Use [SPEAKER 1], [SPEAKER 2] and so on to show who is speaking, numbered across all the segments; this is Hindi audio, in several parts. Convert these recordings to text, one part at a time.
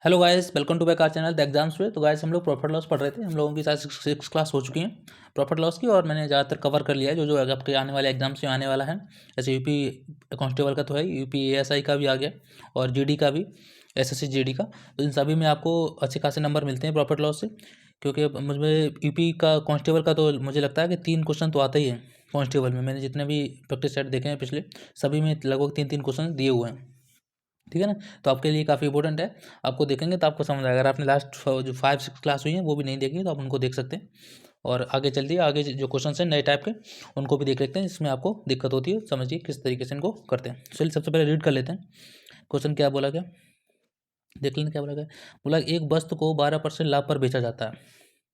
[SPEAKER 1] Hello guys, welcome to back our channel the exams पे। तो गाइस हम लोग प्रॉफिट लॉस पढ़ रहे थे। हम लोगों की शायद सिक्स क्लास हो चुकी है प्रॉफिट लॉस की, और मैंने ज़्यादातर कवर कर लिया है जो आपके आने वाले एग्जाम्स में आने वाला है। जैसे यूपी कांस्टेबल का तो है, यूपी एएसआई का भी आ गया, और जीडी का भी, एसएससी जीडी का। तो इन सभी में आपको अच्छे खासे नंबर मिलते हैं प्रॉफिट लॉस से, क्योंकि मुझे यूपी का कांस्टेबल का तो मुझे लगता है कि 3 क्वेश्चन तो आता ही है। कांस्टेबल में मैंने जितने भी प्रैक्टिस सेट देखे हैं पिछले, सभी में लगभग 3-3 क्वेश्चन दिए हुए हैं। ठीक है ना। तो आपके लिए काफ़ी इंपॉर्टेंट है। आपको देखेंगे तो आपको समझ आएगा। अगर आपने लास्ट जो 5-6 क्लास हुई है वो भी नहीं देखी तो आप उनको देख सकते हैं। और आगे चलती है, आगे जो क्वेश्चन हैं नए टाइप के, उनको भी देख लेते हैं। इसमें आपको दिक्कत होती है, समझिए किस तरीके से इनको करते हैं। चलिए सबसे पहले रीड कर लेते हैं। क्वेश्चन क्या बोला गया, देख लेते क्या बोला गया। बोला एक वस्तु को 12% लाभ पर बेचा जाता है।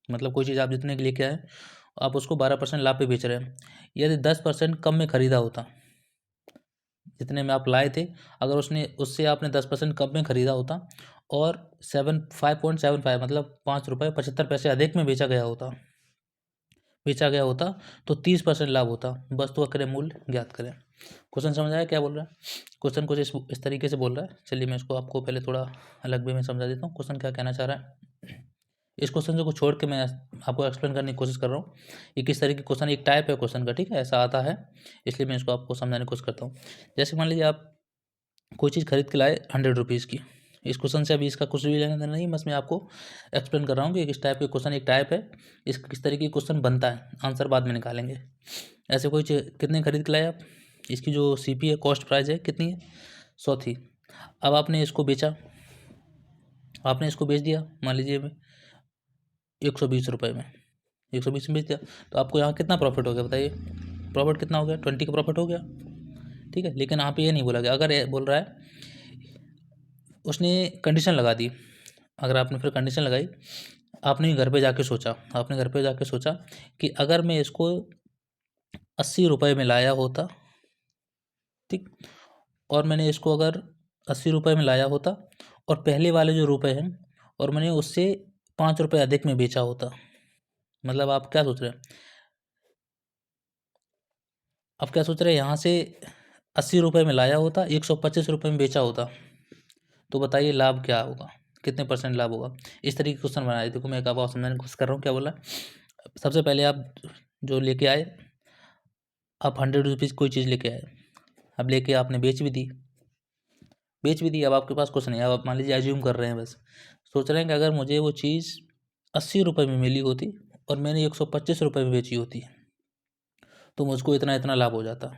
[SPEAKER 1] मतलब कोई चीज़ आप जितने की लेके आए, आप उसको 12% लाभ पे बेच रहे हैं। यदि 10% कम में खरीदा होता, जितने में आप लाए थे, अगर उसने उससे आपने 10% कम में ख़रीदा होता और 5.75 मतलब 5 रुपये 75 पैसे अधिक में बेचा गया होता तो 30% लाभ होता। वस्तु का क्रय मूल्य ज्ञात करें। क्वेश्चन समझ आया क्या बोल रहा है। क्वेश्चन कुछ इस तरीके से बोल रहा है। चलिए मैं इसको आपको पहले थोड़ा अलग वे में समझा देता हूँ क्वेश्चन क्या कहना चाह रहा है। इस क्वेश्चन को छोड़ के मैं आपको एक्सप्लेन करने की कोशिश कर रहा हूँ। ये किस तरीके क्वेश्चन, एक टाइप है क्वेश्चन का, ठीक है, ऐसा आता है, इसलिए मैं इसको आपको समझाने की कोशिश करता हूँ। जैसे मान लीजिए आप कोई चीज़ खरीद के लाए 100 रुपीज़ की। इस क्वेश्चन से अभी इसका कुछ भी लेना देना नहीं, बस मैं आपको एक्सप्लेन कर रहा हूँ कि किस टाइप के क्वेश्चन, एक टाइप है, इस किस तरीके का क्वेश्चन बनता है, आंसर बाद में निकालेंगे। ऐसे कोई चीज़ कितने खरीद के लाए आप, इसकी जो सीपी है, कॉस्ट प्राइस है कितनी है, 100 थी। अब आपने इसको बेचा, आपने इसको बेच दिया मान लीजिए 120 रुपये में, 120 में बेच दिया। तो आपको यहाँ कितना प्रॉफिट हो गया बताइए। प्रॉफिट कितना हो गया, 20 का प्रॉफिट हो गया। ठीक है, लेकिन यहाँ पे ये नहीं बोला गया। अगर ये बोल रहा है, उसने कंडीशन लगा दी। अगर आपने फिर कंडीशन लगाई, आपने घर पे जाके सोचा, आपने घर पे जाके सोचा कि अगर मैं इसको 80 रुपये में लाया होता, ठीक, और मैंने इसको अगर 80 रुपये में लाया होता, और पहले वाले जो रुपए हैं, और मैंने उससे 5 रुपये अधिक में बेचा होता। मतलब आप क्या सोच रहे हैं, आप क्या सोच रहे हैं, यहाँ से 80 रुपये में लाया होता, 125 रुपये में बेचा होता, तो बताइए लाभ क्या होगा, कितने परसेंट लाभ होगा। इस तरीके के क्वेश्चन बनाए। देखो मैं एक आपको समझाने की कोशिश कर रहा हूँ क्या बोला। सबसे पहले आप जो लेके आए, आप 100 रुपीज़ कोई चीज़ लेके आए, अब लेके आपने बेच भी दी। अब आपके पास कुछ नहीं है। अब आप मान लीजिए एज्यूम कर रहे हैं, बस सोच रहे हैं कि अगर मुझे वो चीज़ 80 रुपये में मिली होती और मैंने 125 रुपये में बेची होती, तो मुझको इतना इतना लाभ हो जाता।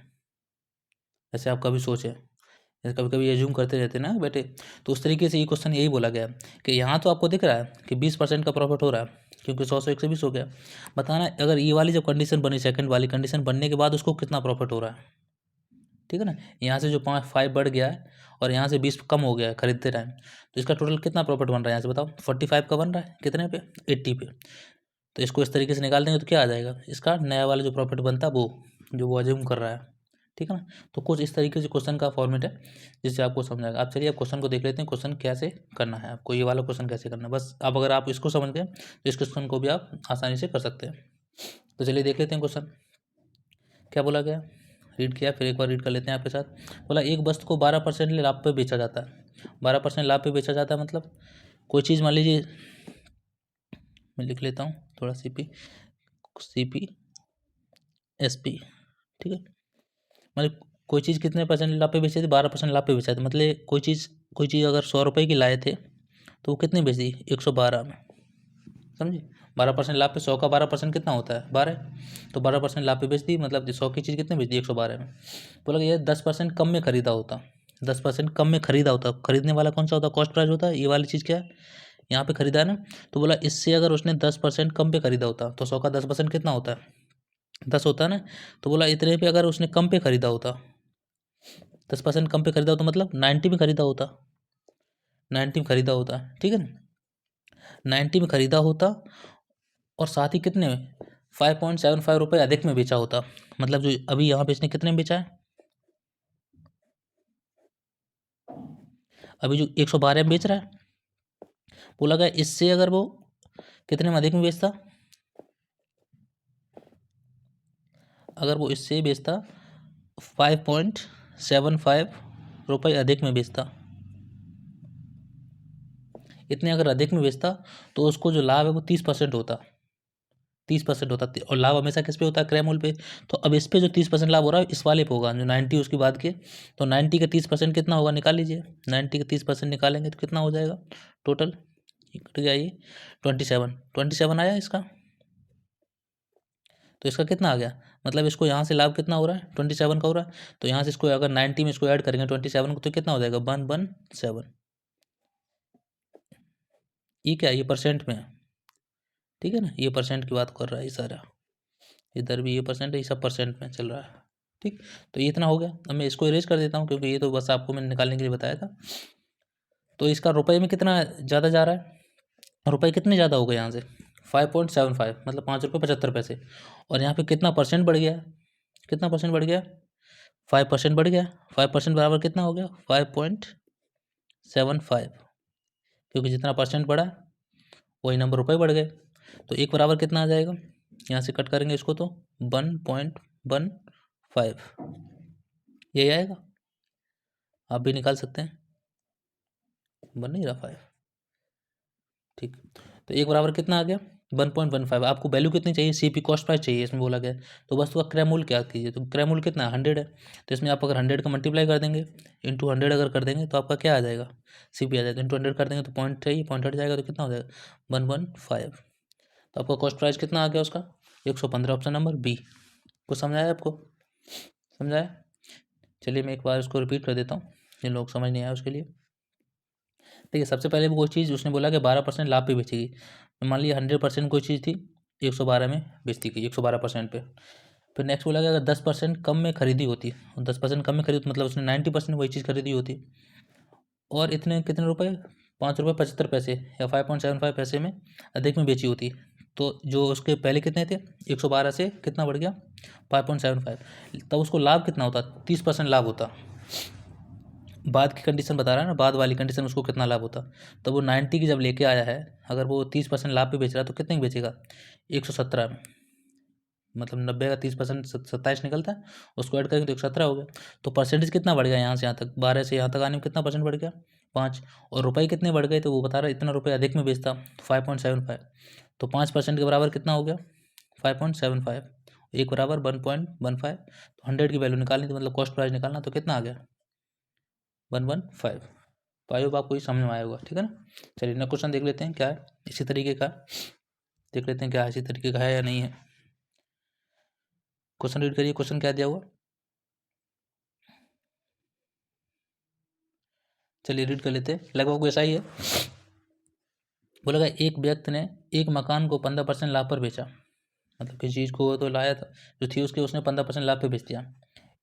[SPEAKER 1] ऐसे आप कभी सोचें, जैसे कभी कभी एज्यूम करते रहते हैं ना बेटे। तो उस तरीके से ये क्वेश्चन यही बोला गया कि यहाँ तो आपको दिख रहा है कि 20% का प्रॉफिट हो रहा है, क्योंकि 100 से 120 हो गया। बताना अगर ये वाली जब कंडीशन बनी, सेकंड वाली कंडीशन बनने के बाद उसको कितना प्रॉफिट हो रहा है। ठीक है ना। यहाँ से जो 5 बढ़ गया है और यहाँ से 20 कम हो गया है खरीदते टाइम, तो इसका टोटल कितना प्रॉफिट बन रहा है यहाँ से बताओ। 45 का बन रहा है, कितने पे, 80 पे। तो इसको इस तरीके से निकाल देंगे तो क्या आ जाएगा, इसका नया वाला जो प्रॉफिट बनता है, वो जो वो अज्यूम कर रहा है। ठीक है ना। तो कुछ इस तरीके से क्वेश्चन का फॉर्मेट है जिससे आपको समझाएगा। आप चलिए अब क्वेश्चन को देख लेते हैं, क्वेश्चन कैसे करना है आपको, ये वाला क्वेश्चन कैसे करना है। बस अब अगर आप इसको समझ गए तो इस क्वेश्चन को भी आप आसानी से कर सकते हैं। तो चलिए देख लेते हैं क्वेश्चन क्या बोला गया। रीड किया, फिर एक बार रीड कर लेते हैं आपके साथ। बोला एक वस्तु को 12% लाभ पे बेचा जाता है। 12% लाभ पे बेचा जाता है मतलब कोई चीज़ मान लीजिए, मैं लिख लेता हूँ थोड़ा, सी पी एस पी, ठीक है। मतलब कोई चीज़ कितने परसेंट लाभ पे बेचे थे, 12% लाभ पे बेचा था। मतलब कोई चीज़ अगर 100 रुपये की लाए थे तो वो कितने बेची, 112 में, समझे। 12% लाभ पे 100 का 12% कितना होता है, 12। तो 12% लाभ पे बेच दी, मतलब 100 की चीज़ कितने बेच दी, 112 में। बोला कि ये 10% कम में खरीदा होता, 10% कम में खरीदा होता। खरीदने वाला कौन सा होता, कॉस्ट प्राइस होता है। ये वाली चीज़ क्या है, यहाँ पे खरीदा है ना। तो बोला इससे अगर उसने 10% कम पे खरीदा होता, तो 100 का 10% कितना होता है, 10 होता है ना। तो बोला इतने पे अगर उसने कम पे खरीदा होता, 10% कम पे खरीदा होता, मतलब 90 में खरीदा होता, 90 में खरीदा होता, ठीक है ना। 90 में खरीदा होता और साथ ही कितने में, 5.75 रुपये अधिक में बेचा होता। मतलब जो अभी यहाँ पे इसने कितने में बेचा है, अभी जो 112 में बेच रहा है। बोला गया इससे अगर वो कितने में अधिक में बेचता, अगर वो इससे बेचता 5.75 रुपये अधिक में बेचता। इतने अगर अधिक में बेचता तो उसको जो लाभ है वो 30% होता, 30% होता। और लाभ हमेशा किस पे होता है? क्रय मूल्य पे। तो अब इस पे जो 30% लाभ हो रहा है इस वाले पे होगा, जो 90 उसके बाद के। तो 90 का 30% कितना होगा? निकाल लीजिए। 90 का 30% निकालेंगे तो कितना हो जाएगा टोटल? कट गया ये 27 आया इसका। तो इसका कितना आ गया? मतलब इसको यहाँ से लाभ कितना हो रहा है? 27 का हो रहा है। तो यहाँ से इसको अगर 90 में इसको ऐड करेंगे 27 को तो कितना हो जाएगा? 117। ये क्या? ये परसेंट में है, ठीक है ना? ये परसेंट की बात कर रहा है ये सारा। इधर भी ये परसेंट है, ये सब परसेंट में चल रहा है, ठीक। तो ये इतना हो गया। अब मैं इसको इरेज कर देता हूँ क्योंकि ये तो बस आपको मैंने निकालने के लिए बताया था। तो इसका रुपए में कितना ज़्यादा जा रहा है? रुपए कितने ज़्यादा हो गए यहाँ से? 5.75, मतलब 5 रुपये 75 पैसे। और यहाँ पे कितना परसेंट बढ़ गया? कितना परसेंट बढ़ गया? 5% बढ़ गया। 5% बराबर कितना हो गया? 5.75, क्योंकि जितना परसेंट बढ़ा वही नंबर रुपए बढ़ गए। तो एक बराबर कितना आ जाएगा? यहाँ से कट करेंगे इसको तो 1.15 यही आएगा। आप भी निकाल सकते हैं, बन नहीं रहा 5, ठीक। तो एक बराबर कितना आ गया? 1.15। आपको वैल्यू कितनी चाहिए? सीपी कॉस्ट प्राइस चाहिए इसमें बोला गया। तो बस उसका क्रय मूल्य क्या कीजिए? तो क्रय मूल्य कितना? 100 है। तो इसमें आप अगर 100 का मल्टीप्लाई कर देंगे इंटू 100 अगर कर देंगे तो आपका क्या आ जाएगा? सीपी आ जाएगा। इंटू 100 कर देंगे तो पॉइंट चाहिए, पॉइंट हट जाएगा तो कितना हो जाएगा? 115। तो आपका कॉस्ट प्राइस कितना आ गया उसका? 115, ऑप्शन नंबर बी। कुछ समझाया आपको? समझाया? चलिए मैं एक बार इसको रिपीट कर देता हूँ जिन लोग समझ नहीं आया उसके लिए। देखिए सबसे पहले वो चीज़ उसने बोला कि 12% लाभ पे बेचेगी। मान लिया 100% कोई चीज़ थी, 112 में बेचती थी, 112% पे। फिर नेक्स्ट बोला कि अगर 10% कम में खरीदी होती, 10% कम में खरीदी मतलब उसने 90% वही चीज़ खरीदी होती, और इतने कितने रुपए? 5 रुपये 75 पैसे या 5.75 पैसे में अधिक में बेची होती, तो जो उसके पहले कितने थे? 112 से कितना बढ़ गया? 5.75। तब उसको लाभ कितना होता? 30% लाभ होता। बाद की कंडीशन बता रहा है ना, बाद वाली कंडीशन उसको कितना लाभ होता। तो वो 90 की जब लेके आया है, अगर वो 30% लाभ पे बेच रहा है तो कितने की बेचेगा? 117 में। मतलब 90 का 30% 27 निकलता है, उसको ऐड करेंगे तो 117 हो गया। तो परसेंटेज कितना बढ़ गया यहाँ से यहाँ तक? 12 से यहाँ तक आने में कितना परसेंट बढ़ गया? 5। और रुपये कितने बढ़ गए? तो वो बता रहा है इतना रुपये अधिक में बेचता, 5.75। तो 5% के बराबर कितना हो गया? 5.75। एक बराबर 1.15। तो 100 की वैल्यू निकालनी थी, मतलब कॉस्ट प्राइस निकालना, तो कितना आ गया? 115। तो आई होप आपको ये समझ में आया होगा, ठीक है ना। चलिए ना क्वेश्चन देख लेते हैं क्या है इसी तरीके का। देख लेते हैं क्या इसी तरीके का है या नहीं है। क्वेश्चन रीड करिए, क्वेश्चन क्या दिया हुआ? चलिए रीड कर लेते हैं, लगभग वैसा ही है। बोला गया एक व्यक्ति ने एक मकान को 15% लाभ पर बेचा, मतलब किसी चीज़ को तो लाया था जो थी उसके, उसने 15% लाभ पे बेच दिया।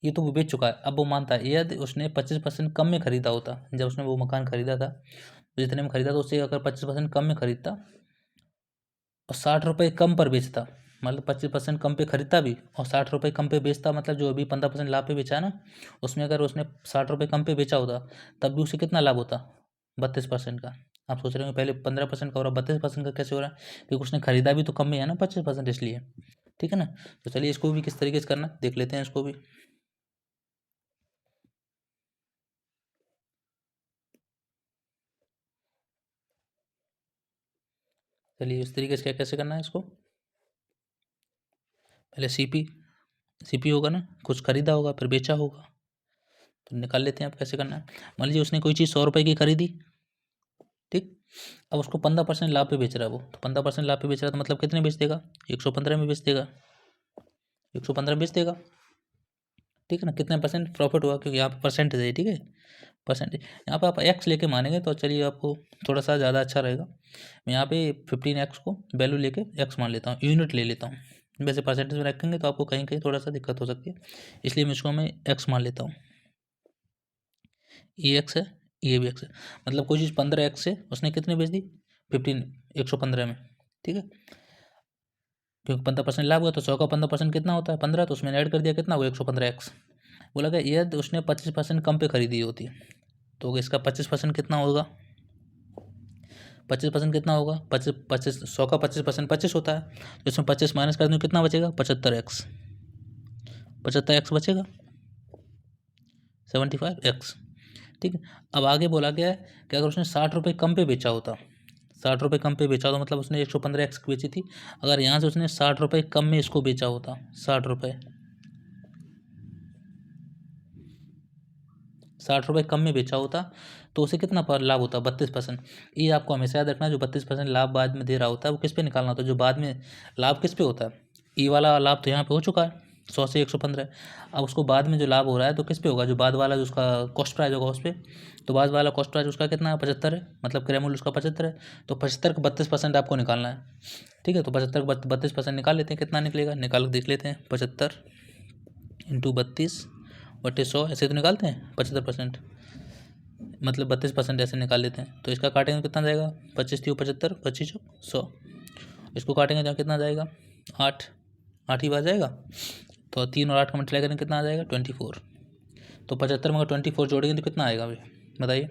[SPEAKER 1] ये तो वो बेच चुका है। अब वो मानता है यदि उसने 25% कम में खरीदा होता, जब उसने वो मकान खरीदा था तो जितने में खरीदा था उससे अगर 25% कम में खरीदता और 60 रुपये कम पर बेचता, मतलब 25% कम पे खरीदता भी और 60 रुपये कम पे बेचता, मतलब जो अभी 15% लाभ पे बेचा है ना, उसमें अगर उसने 60 रुपये कम पे बेचा होता तब भी उसे कितना लाभ होता? 32% का। आप सोच रहे हो पहले 15% का हो रहा, 32% का कैसे हो रहा है? क्योंकि उसने खरीदा भी तो कम में है ना, 25%, इसलिए, ठीक है ना। तो चलिए इसको भी किस तरीके से करना देख लेते हैं इसको भी। चलिए इस तरीके से क्या कैसे करना है इसको। पहले सीपी होगा ना, कुछ खरीदा होगा फिर बेचा होगा, तो निकाल लेते हैं आप कैसे करना है। मान लीजिए उसने कोई चीज़ 100 रुपये की खरीदी, ठीक। अब उसको 15% लाभ पे बेच रहा है वो, तो 15% लाभ पे बेच रहा है तो मतलब कितने बेच देगा? 115 में बेच देगा, 115 बेच देगा, ठीक है ना। कितने परसेंट प्रॉफिट हुआ? क्योंकि यहाँ पे परसेंटेज है, ठीक है, परसेंटेज। यहाँ पे आप एक्स लेके मानेंगे तो चलिए आपको थोड़ा सा ज़्यादा अच्छा रहेगा। मैं यहाँ पे 15x को वैल्यू लेके एक्स मान लेता हूँ, यूनिट ले लेता हूँ। वैसे परसेंटेज में रखेंगे तो आपको कहीं कहीं थोड़ा सा दिक्कत हो सकती है, इसलिए मैं इसको मैं एक्स मान लेता हूँ। ये एक्स है, ये भी एक्स है, मतलब कोई चीज़ 15x से उसने कितने बेच दी? 115 में, ठीक है। क्योंकि 15% लाभ हुआ तो 100 का 15% कितना होता है? 15। तो उसमें ऐड कर दिया, कितना हुआ? 115x। बोला कि यदि उसने 25% कम पे खरीदी होती तो इसका 25% कितना होगा? 25% कितना होगा? 25 100 का 25% 25 होता है, तो इसमें 25 माइनस कर दूँ कितना बचेगा? 75x। 75x बचेगा, 75x, ठीक है। अब आगे बोला गया है कि अगर उसने 60 रुपये कम पे बेचा होता, 60 रुपये कम पे बेचा तो मतलब उसने 115x की बेची थी। अगर यहाँ से उसने 60 रुपये कम में इसको बेचा होता, 60 रुपये, 60 रुपये कम में बेचा होता तो उसे कितना लाभ होता, 32%। ये आपको हमेशा याद रखना, जो 32% लाभ बाद में दे रहा होता है वो किस पे निकालना होता है, जो बाद में लाभ किस पे होता है। ई वाला लाभ तो यहाँ पे हो चुका है 100 से 115। अब उसको बाद में जो लाभ हो रहा है तो किस पे होगा, जो बाद वाला जो उसका कॉस्ट प्राइस होगा उस पर। तो बाद वाला कॉस्ट प्राइस उसका कितना है, 75 है, मतलब क्रय मूल्य उसका 75 है। तो 75 का 32% आपको निकालना है। ठीक है, तो 75 का 32% निकाल लेते हैं, कितना निकलेगा, निकाल देख लेते हैं। 75 इंटू 32/100 ऐसे तो निकालते हैं 75%, मतलब 32% ऐसे निकाल लेते हैं। तो इसका काटेंगे तो कितना जाएगा, 25 3 75, 25 100। इसको काटेंगे तो कितना जाएगा, 8 8 ही बार जाएगा। तो 3 और 8 का मल्टीप्लाई करेंगे कितना आ जाएगा, 24। तो 75 में अगर 24 जोड़ेंगे तो कितना आएगा, अभी बताइए।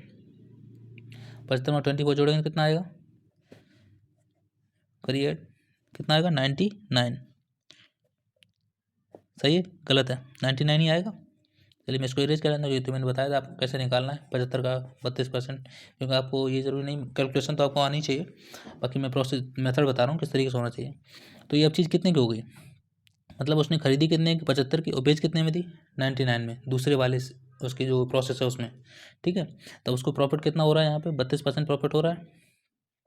[SPEAKER 1] 75 में 24 जोड़ेंगे तो कितना आएगा, करिए, कितना आएगा, 99। सही है, गलत है, 99 ही आएगा। चलिए मैं इसको इरेज कर लेता हूँ। ये तो मैंने बताया था आपको कैसे निकालना है 75 का 32%, क्योंकि आपको ये ज़रूरी नहीं, कैलकुलेशन तो आपको आनी चाहिए, बाकी मैं प्रोसेस मेथड बता रहा हूँ किस तरीके से होना चाहिए। तो ये अब चीज़ कितने की हो गई, मतलब उसने खरीदी कितने की, 75 की, और बेच कितने में दी, 99 में, दूसरे वाले उसकी जो प्रोसेस है उसमें। ठीक है, तो उसको प्रॉफिट कितना हो रहा है, यहाँ पे 32% प्रॉफिट हो रहा है।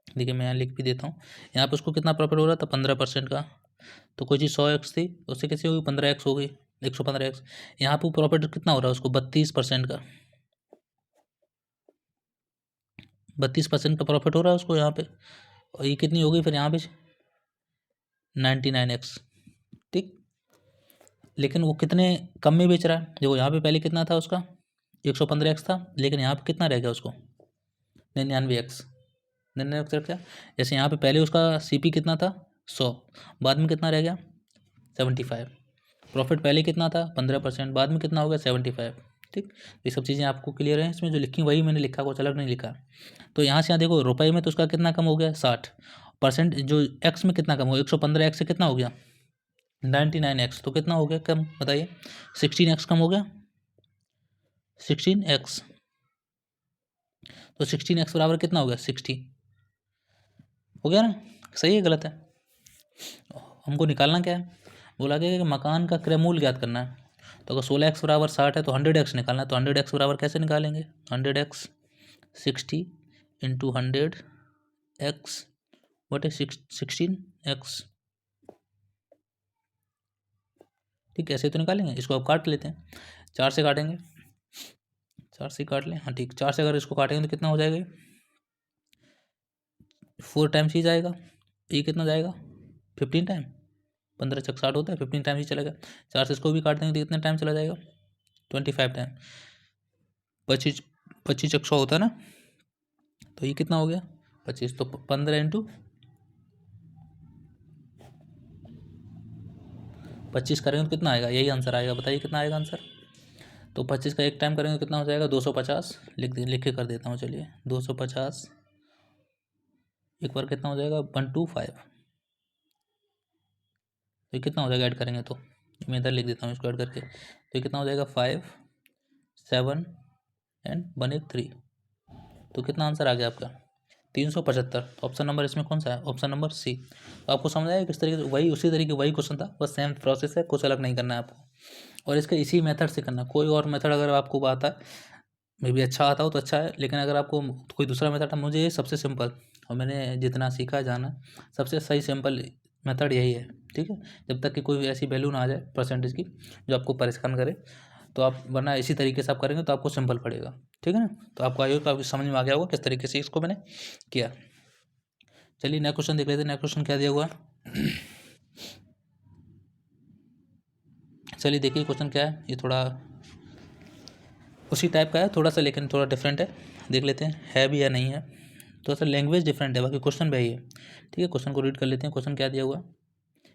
[SPEAKER 1] देखिए मैं यहाँ लिख भी देता हूँ, यहाँ पे उसको कितना प्रॉफिट हो रहा था, 15% का। तो कोई चीज़ 100x थी, उससे कैसे होगी, 15x हो गई, 115x। यहाँ पे प्रॉफिट कितना हो रहा है उसको, 32% का, 32% का प्रॉफिट हो रहा है उसको यहाँ पे। और ये कितनी हो गई फिर यहाँ पे, 99x। ठीक, लेकिन वो कितने कम में बेच रहा है, देखो यहाँ पे पहले कितना था उसका, 115x था, लेकिन यहाँ पे कितना रह गया उसको, 99x, 99x रख गया। जैसे यहाँ पे पहले उसका CP कितना था, 100, बाद में कितना रह गया, 75। प्रॉफिट पहले कितना था, 15%, बाद में कितना हो गया, 75। ठीक, ये सब चीज़ें आपको क्लियर है, इसमें जो लिखी वही मैंने लिखा, कुछ अलग नहीं लिखा। तो यहाँ से यहाँ देखो, रुपए में तो उसका कितना कम हो गया, 60%, जो एक्स में कितना कम हो गया, 115x से कितना हो गया, 99x, तो कितना हो गया कम, बताइए, 16x कम हो गया, 16x। तो 16x बराबर कितना हो गया, 60 हो गया ना, सही है, गलत है। हमको निकालना क्या है, बोला गया कि मकान का क्रय मूल्य ज्ञात करना है। तो अगर 16x बराबर 60 है तो 100x निकालना है। तो 100x बराबर कैसे निकालेंगे, 100x 60 इंटू 100x बटे 16x। ठीक, ऐसे तो निकालेंगे। इसको अब काट लेते हैं, 4 से काटेंगे, 4 से काट लें, हाँ ठीक, 4 से अगर इसको काटेंगे तो कितना हो जाएगा, 4 टाइम्स ही जाएगा। ये कितना जाएगा, 15 टाइम, 15 चक 60 होता है, 15 टाइम्स ही चलेगा। 4 से इसको भी काट देंगे तो कितना टाइम चला जाएगा, 25 टाइम, 25 25 चक 100 होता है ना, तो ये कितना हो गया, 25। तो 15 इंटू 25 करेंगे तो कितना आएगा, यही आंसर आएगा, बताइए कितना आएगा आंसर। तो 25 का एक टाइम करेंगे तो कितना हो जाएगा, 250, लिख के कर देता हूँ, चलिए 250 एक बार कितना हो जाएगा, 125। तो ये कितना हो जाएगा, ऐड करेंगे तो, मैं इधर लिख देता हूँ इसको ऐड करके। तो ये कितना हो जाएगा, 5 7 एंड 183। तो कितना आंसर आ गया आपका, 375। ऑप्शन नंबर इसमें कौन सा है, ऑप्शन नंबर सी। तो आपको समझ आया किस तरीके से, वही उसी तरीके वही क्वेश्चन था, बस सेम प्रोसेस है, कुछ अलग नहीं करना है आपको। और इसका इसी मेथड से करना, कोई और मेथड अगर आपको आता है, मे भी अच्छा आता हो तो अच्छा है, लेकिन अगर आपको कोई दूसरा मेथड है, मुझे सबसे सिंपल और मैंने जितना सीखा जाना, सबसे सही सिंपल मेथड यही है। ठीक है, जब तक कि कोई ऐसी वैल्यू ना आ जाए परसेंटेज की जो आपको परेशान करे, तो आप, वरना इसी तरीके से आप करेंगे तो आपको सिंपल पड़ेगा। ठीक है ना, तो आपको आइए, तो आपकी समझ में आ गया होगा किस तरीके से इसको मैंने किया। चलिए नया क्वेश्चन देख लेते हैं, नया क्वेश्चन क्या दिया हुआ है। चलिए देखिए क्वेश्चन क्या है, ये थोड़ा उसी टाइप का है थोड़ा सा, लेकिन थोड़ा डिफरेंट है, देख लेते हैं है भी या नहीं है। तो सर लैंग्वेज डिफरेंट है, बाकी क्वेश्चन भी है। ठीक है, क्वेश्चन को रीड कर लेते हैं, क्वेश्चन क्या दिया हुआ,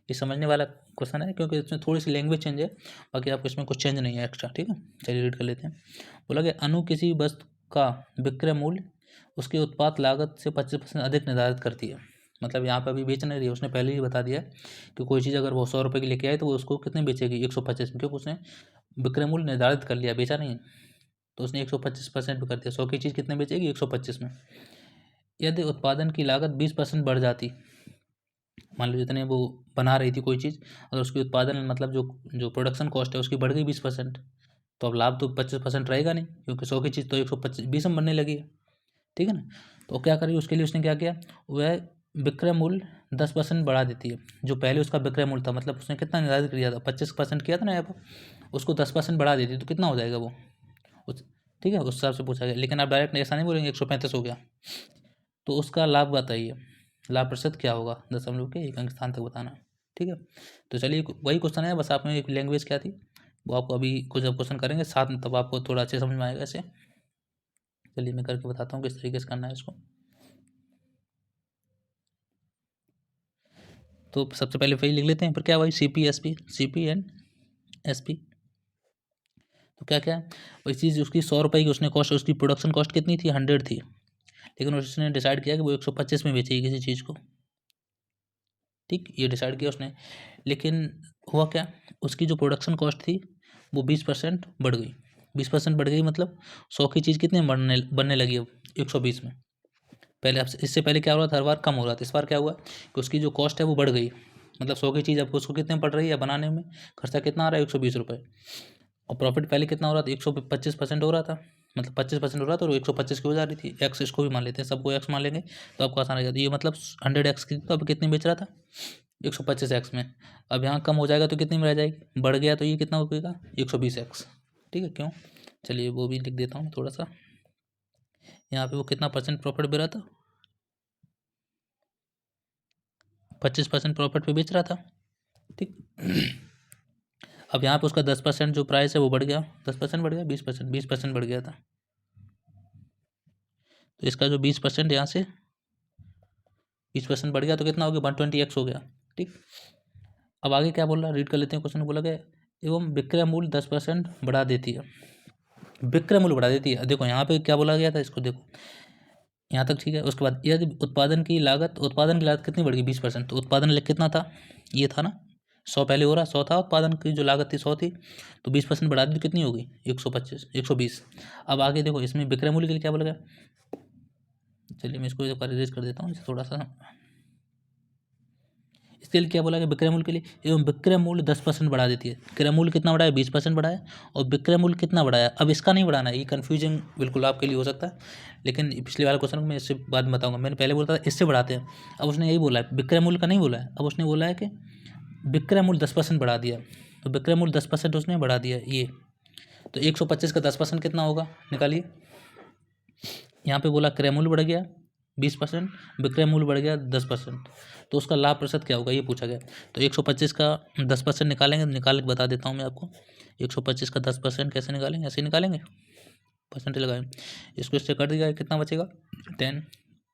[SPEAKER 1] ये समझने वाला क्वेश्चन है, क्योंकि इसमें थोड़ी सी लैंग्वेज चेंज है, बाकी आपको इसमें कुछ चेंज नहीं है एक्स्ट्रा। ठीक है, चलिए रीड कर लेते हैं। बोला कि अनु किसी वस्तु का विक्रय मूल्य उसके उत्पाद लागत से 25% अधिक निर्धारित करती है। मतलब यहाँ पर अभी बेच नहीं रही है, उसने पहले ही बता दिया कि कोई चीज़ अगर वो 100 रुपये की लेके आए तो वो उसको कितने बेचेगी, 125 में, क्योंकि उसने विक्रय मूल्य निर्धारित कर लिया, बेचा नहीं है। तो उसने 125% पे कर दिया, 100 की चीज़ कितने बेचेगी, 125 में। यदि उत्पादन की लागत 20% बढ़ जाती, मान लो जितने वो बना रही थी कोई चीज़, अगर उसकी उत्पादन मतलब जो प्रोडक्शन कॉस्ट है उसकी बढ़ गई 20%, तो अब लाभ तो 25% रहेगा नहीं, क्योंकि 100 की चीज़ तो 120 में बनने लगी है, ठीक है ना। तो क्या करिए, उसके लिए उसने क्या किया, वह विक्रय मूल्य 10% बढ़ा देती है। जो पहले उसका विक्रय मूल्य था, मतलब उसने कितना निर्धारित किया था, 25% किया था ना यहाँ पर, उसको 10% बढ़ा देती तो कितना हो जाएगा वो उस, ठीक है, उस हिसाब से पूछा गया। लेकिन आप डायरेक्ट ऐसा नहीं बोलेंगे 135 हो गया। तो उसका लाभ बताइए, लाभ प्रतिशत क्या होगा, दशमलव के एक अंक स्थान तक बताना है, ठीक है। तो चलिए वही क्वेश्चन है, बस आपने एक लैंग्वेज क्या थी वो आपको अभी कुछ जब क्वेश्चन करेंगे साथ में, तब आपको थोड़ा अच्छे समझ में आएगा ऐसे। चलिए मैं करके बताता हूँ किस तरीके से करना है इसको। तो सबसे पहले वही लिख लेते हैं, फिर क्या वही CP एंड SP। तो क्या क्या है वही चीज़, उसकी 100 रुपये की उसने कॉस्ट, उसकी प्रोडक्शन कॉस्ट कितनी थी, 100 थी, लेकिन उसने डिसाइड किया कि वो 125 में बेचेगी किसी चीज़ को, ठीक, ये डिसाइड किया उसने। लेकिन हुआ क्या, उसकी जो प्रोडक्शन कॉस्ट थी वो 20% बढ़ गई। 20% बढ़ गई मतलब 100 की चीज़ कितने बनने लगी अब 120 में। पहले अब इससे पहले क्या हो रहा था, हर बार कम हो रहा था, इस बार क्या हुआ कि उसकी जो कॉस्ट है वो बढ़ गई, मतलब 100 की चीज़ अब उसको कितने पड़ रही है बनाने में, खर्चा कितना आ रहा है 120 रुपये, और प्रॉफिट पहले कितना हो रहा था 125% हो रहा था, मतलब 25% हो रहा था और 125 की हो जा रही थी। एक्स इसको भी मान लेते हैं, सबको एक्स मान लेंगे तो आपको आसान रहेगा। तो ये मतलब 100x की, तो अब कितनी बेच रहा था 125x में, अब यहाँ कम हो जाएगा तो कितनी में रह जाएगी, बढ़ गया तो ये कितना हो गया 120x, ठीक है, क्यों। चलिए वो भी लिख देता हूँ थोड़ा सा, यहाँ पे वो कितना परसेंट प्रॉफिट बेच रहा था, 25% प्रॉफिट पे बेच रहा था, ठीक। अब यहाँ पे उसका 10% जो प्राइस है वो बढ़ गया, 10% बढ़ गया, 20% बढ़ गया था, तो इसका जो 20% यहाँ से 20% बढ़ गया तो कितना हो गया 120x हो गया, ठीक। अब आगे क्या बोल रहा है, रीड कर लेते हैं क्वेश्चन। बोला गया एवं विक्रय मूल्य 10% बढ़ा देती है, विक्रय मूल्य बढ़ा देती है। देखो यहाँ पे क्या बोला गया था, इसको देखो यहाँ तक, ठीक है। उसके बाद यदि उत्पादन की लागत कितनी बढ़ गई 20%, तो उत्पादन कितना था, ये था ना 100, पहले हो रहा 100 था, उत्पादन की जो लागत थी 100 थी, तो 20% बढ़ा दी तो कितनी हो गई 120। अब आगे देखो इसमें विक्रय मूल्य के लिए क्या बोला गया, चलिए मैं इसको एक बार इरेज कर देता हूँ थोड़ा सा। इसके लिए क्या बोला गया, विक्रय मूल्य के लिए एवं विक्रय मूल्य 10% बढ़ा देती है। क्रय मूल्य कितना बढ़ाया 20% बढ़ाया, और विक्रय मूल्य कितना बढ़ाया, अब इसका नहीं बढ़ाना है, ये कन्फ्यूजन बिल्कुल आपके लिए हो सकता है, लेकिन पिछले वाले क्वेश्चन में मैं इससे बाद में बताऊंगा। मैंने पहले बोला था इससे बढ़ाते हैं, अब उसने यही बोला है, विक्रय मूल्य का नहीं बोला है, अब उसने बोला है कि विक्रय मूल्य 10% बढ़ा दिया, तो विक्रय मूल्य 10% उसने बढ़ा दिया ये, तो 125 का 10% कितना होगा निकालिए। यहाँ पे बोला क्रय मूल्य बढ़ गया 20%, विक्रय मूल्य बढ़ गया 10%, तो उसका लाभ प्रतिशत क्या होगा ये पूछा गया। तो 125 का 10% निकालेंगे, निकाल के बता देता हूँ मैं आपको। 125 का 10% कैसे निकालेंगे, ऐसे निकालेंगे, परसेंटेज लगाएंगे, इसको इससे कट दिया कितना बचेगा 10,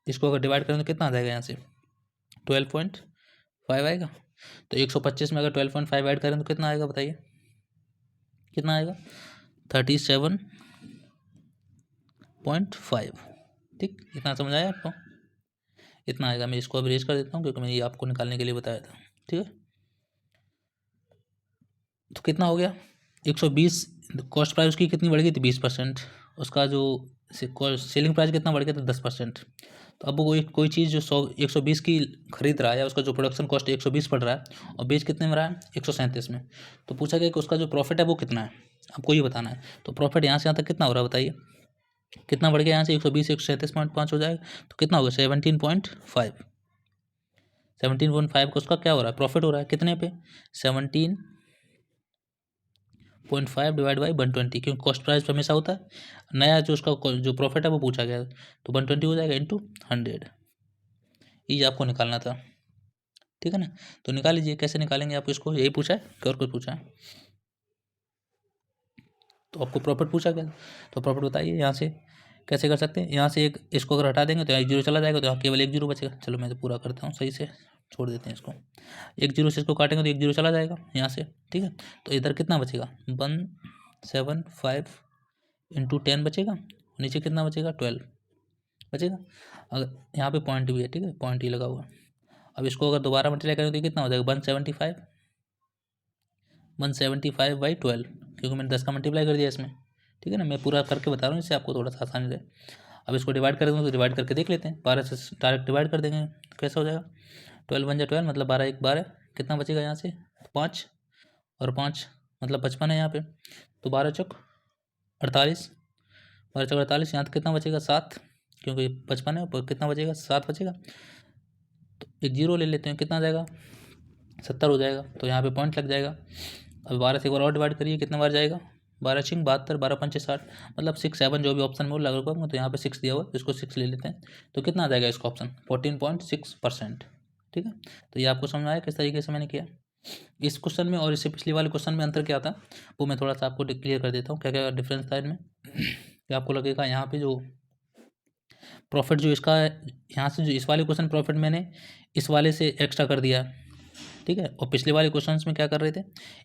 [SPEAKER 1] इसको अगर डिवाइड करेंगे तो कितना आ जाएगा यहाँ से 12.5 आएगा। तो 125 में अगर 12.5 ऐड करें तो कितना आएगा बताइए, कितना आएगा 37.5, ठीक। इतना समझ आया आपको, इतना आएगा। मैं इसको अब रेज कर देता हूँ क्योंकि मैंने ये आपको निकालने के लिए बताया था, ठीक है। तो कितना हो गया 120, कॉस्ट प्राइस उसकी कितनी बढ़ गई थी 20%, उसका जो सेलिंग प्राइस कितना बढ़ गया था 10%। तो अब वो कोई चीज़ जो 120 की खरीद रहा है, उसका जो प्रोडक्शन कॉस्ट 120 पड़ रहा है और बेच कितने में रहा है 137 में, तो पूछा गया कि उसका जो प्रॉफिट है वो कितना है, आपको ये बताना है। तो प्रॉफिट यहाँ से यहाँ तक कितना हो रहा है बताइए, कितना बढ़ गया यहाँ से 120 137.5 हो जाएगा, तो कितना होगा 17.5, 17.5 का उसका क्या हो रहा है प्रॉफिट हो रहा है कितने पे 17.5 डिवाइड बाई 120, क्योंकि कॉस्ट प्राइस हमेशा होता है, नया जो उसका जो प्रॉफिट है वो पूछा गया, तो 120 हो जाएगा इंटू 100, ये आपको निकालना था, ठीक है ना। तो निकाल लीजिए, कैसे निकालेंगे आप इसको, यही पूछा है कि और कुछ पूछा है। तो आपको प्रॉफिट पूछा गया, तो प्रॉफिट बताइए यहाँ से कैसे कर सकते हैं। यहाँ से एक इसको अगर हटा देंगे तो यहाँ 1 जीरो चला जाएगा, तो यहाँ केवल 1 जीरो बचेगा। चलो मैं तो पूरा करता हूँ सही से, छोड़ देते हैं इसको। 1 जीरो से इसको काटेंगे तो 1 जीरो चला जाएगा यहाँ से, ठीक है। तो इधर कितना बचेगा 175 इंटू 10 बचेगा, नीचे कितना बचेगा 12 बचेगा। अगर यहाँ पे पॉइंट भी है, ठीक है, पॉइंट ही लगा हुआ। अब इसको अगर दोबारा मल्टीप्लाई करें तो कितना हो जाएगा 175 बाई 12, क्योंकि मैंने 10 का मल्टीप्लाई कर दिया इसमें, ठीक है ना। मैं पूरा करके बता रहा हूँ इससे आपको थोड़ा सा आसानी रहे। अब इसको डिवाइड कर देंगे तो डिवाइड करके देख लेते हैं, 12 से डायरेक्ट डिवाइड कर देंगे, कैसा हो जाएगा 12 × 12 मतलब 12 × 12, कितना बचेगा यहाँ से 5, और 5 मतलब 55 है यहाँ पे, तो 12 चौक 48, 12 चौक 48, यहाँ तो कितना बचेगा 7, क्योंकि 55 है, पर कितना बचेगा 7 बचेगा, तो एक जीरो ले लेते हैं, कितना आ जाएगा 70 हो जाएगा, तो यहाँ पे पॉइंट लग जाएगा। अब 12 से एक बार और डिवाइड करिए, कितना बार जाएगा 12 छिंग 72, 12 पंचे 60, मतलब 6 7 जो भी ऑप्शन में लगा होगा, तो यहाँ पे 6 दिया हुआ, इसको 6 ले लेते हैं, तो कितना आ जाएगा इसका ऑप्शन 14.6%। ठीक है, तो ये आपको समझ में आया किस तरीके से मैंने किया। इस क्वेश्चन में और इससे पिछले वाले क्वेश्चन में अंतर क्या था वो मैं थोड़ा सा आपको क्लियर कर देता हूँ, क्या क्या डिफरेंस था इनमें। कि आपको लगेगा यहाँ पे जो प्रॉफिट जो इसका है, यहाँ से जो इस वाले क्वेश्चन प्रॉफिट मैंने इस वाले से एक्स्ट्रा कर दिया, ठीक है, और पिछले वाले क्वेश्चंस में क्या कर रहे थे,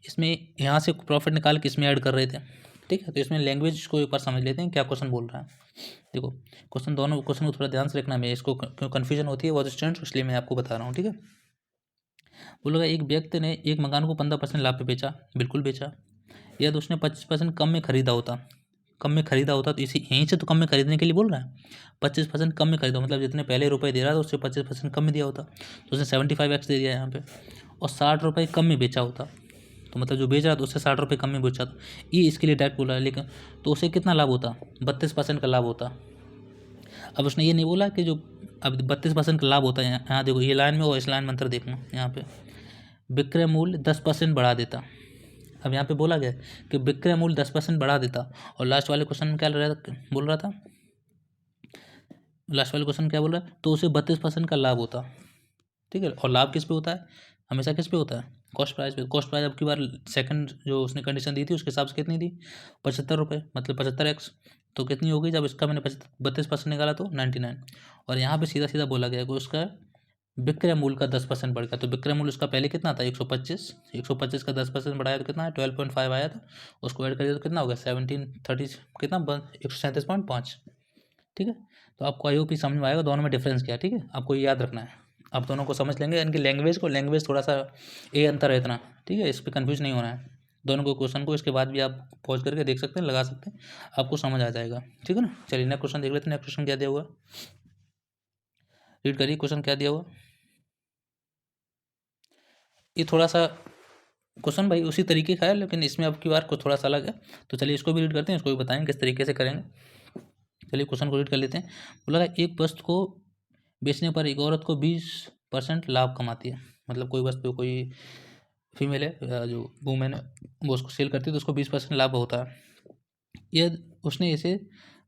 [SPEAKER 1] इसमें यहाँ से प्रॉफिट निकाल के इसमें ऐड कर रहे थे। ठीक है, तो इसमें लैंग्वेज को एक बार समझ लेते हैं क्या क्वेश्चन बोल रहा है। देखो क्वेश्चन, दोनों क्वेश्चन को थोड़ा ध्यान से रखना, मैं इसको क्यों कन्फ्यूजन होती है बहुत स्टूडेंट्स, इसलिए मैं आपको बता रहा हूँ। ठीक है, बोलेगा एक व्यक्ति ने एक मकान को 15% लाभ पे बेचा, बिल्कुल बेचा, यदि उसने 25% कम में खरीदा होता, कम में खरीदा होता, तो इसी यहीं से तो कम में खरीदने के लिए बोल रहा है, 25% कम में खरीदा मतलब जितने पहले रुपए दे रहा था उससे 25% कम में दिया होता, तो उसने 75x दे दिया यहाँ पे, और 60 रुपये कम में बेचा होता, तो मतलब जो बेच रहा था उससे 60 रुपये कम में बेचा था, ये इसके लिए डायरेक्ट बोला है, लेकिन तो उसे कितना लाभ होता 32% का लाभ होता। अब उसने ये नहीं बोला कि जो अब 32% का लाभ होता है, यहाँ देखो ये लाइन में और इस लाइन में अंतर देखना, यहाँ पे विक्रय मूल्य 10% बढ़ा देता। अब यहाँ पे बोला गया कि विक्रय मूल्य 10% बढ़ा देता, और लास्ट वाले क्वेश्चन में क्या बोल रहा था, लास्ट वाले क्वेश्चन क्या बोल रहा है, तो उसे 32% का लाभ होता। ठीक है, और लाभ किस पे होता है, हमेशा किस पे होता है, कॉस्ट प्राइस पे। कॉस्ट प्राइस अब की बार सेकंड जो उसने कंडीशन दी थी उसके हिसाब से कितनी थी 75 रुपये, मतलब 75x, तो कितनी होगी जब इसका मैंने 32% निकाला तो 99। और यहाँ पे सीधा सीधा बोला गया कि उसका विक्रय मूल्य का 10% बढ़ गया, तो विक्रय मूल्य उसका पहले कितना था 125, 125 का 10% बढ़ाया तो कितना है 12.5 आया था, उसको ऐड करिए तो कितना हो गया 1730 कितना 137.5। ठीक है, तो आपको आई होप समझ में आएगा दोनों में डिफरेंस क्या है। ठीक है, आपको ये याद रखना है, आप दोनों को समझ लेंगे, इनकी लैंग्वेज थोड़ा सा ये अंतर है इतना। ठीक है, इस पर कन्फ्यूज नहीं होना है, दोनों को क्वेश्चन को इसके बाद भी आप पॉज करके देख सकते हैं, लगा सकते हैं, आपको समझ आ जाएगा। ठीक है ना, चलिए नेक्स्ट क्वेश्चन देख लेते हैं। नेक्स्ट क्वेश्चन क्या दिया हुआ, रीड करिए क्वेश्चन क्या दिया हुआ। ये थोड़ा सा क्वेश्चन भाई उसी तरीके का है, लेकिन इसमें अब की बार को थोड़ा सा अलग है, तो चलिए इसको भी रीड करते हैं, इसको भी बताएंगे किस तरीके से करेंगे। चलिए क्वेश्चन को रीड कर लेते हैं। बोला एक वस्तु को बेचने पर एक औरत को 20% लाभ कमाती है, मतलब कोई वस्तु कोई फीमेल है या जो वूमेन है वो उसको सेल करती है तो उसको 20% लाभ होता है। ये उसने इसे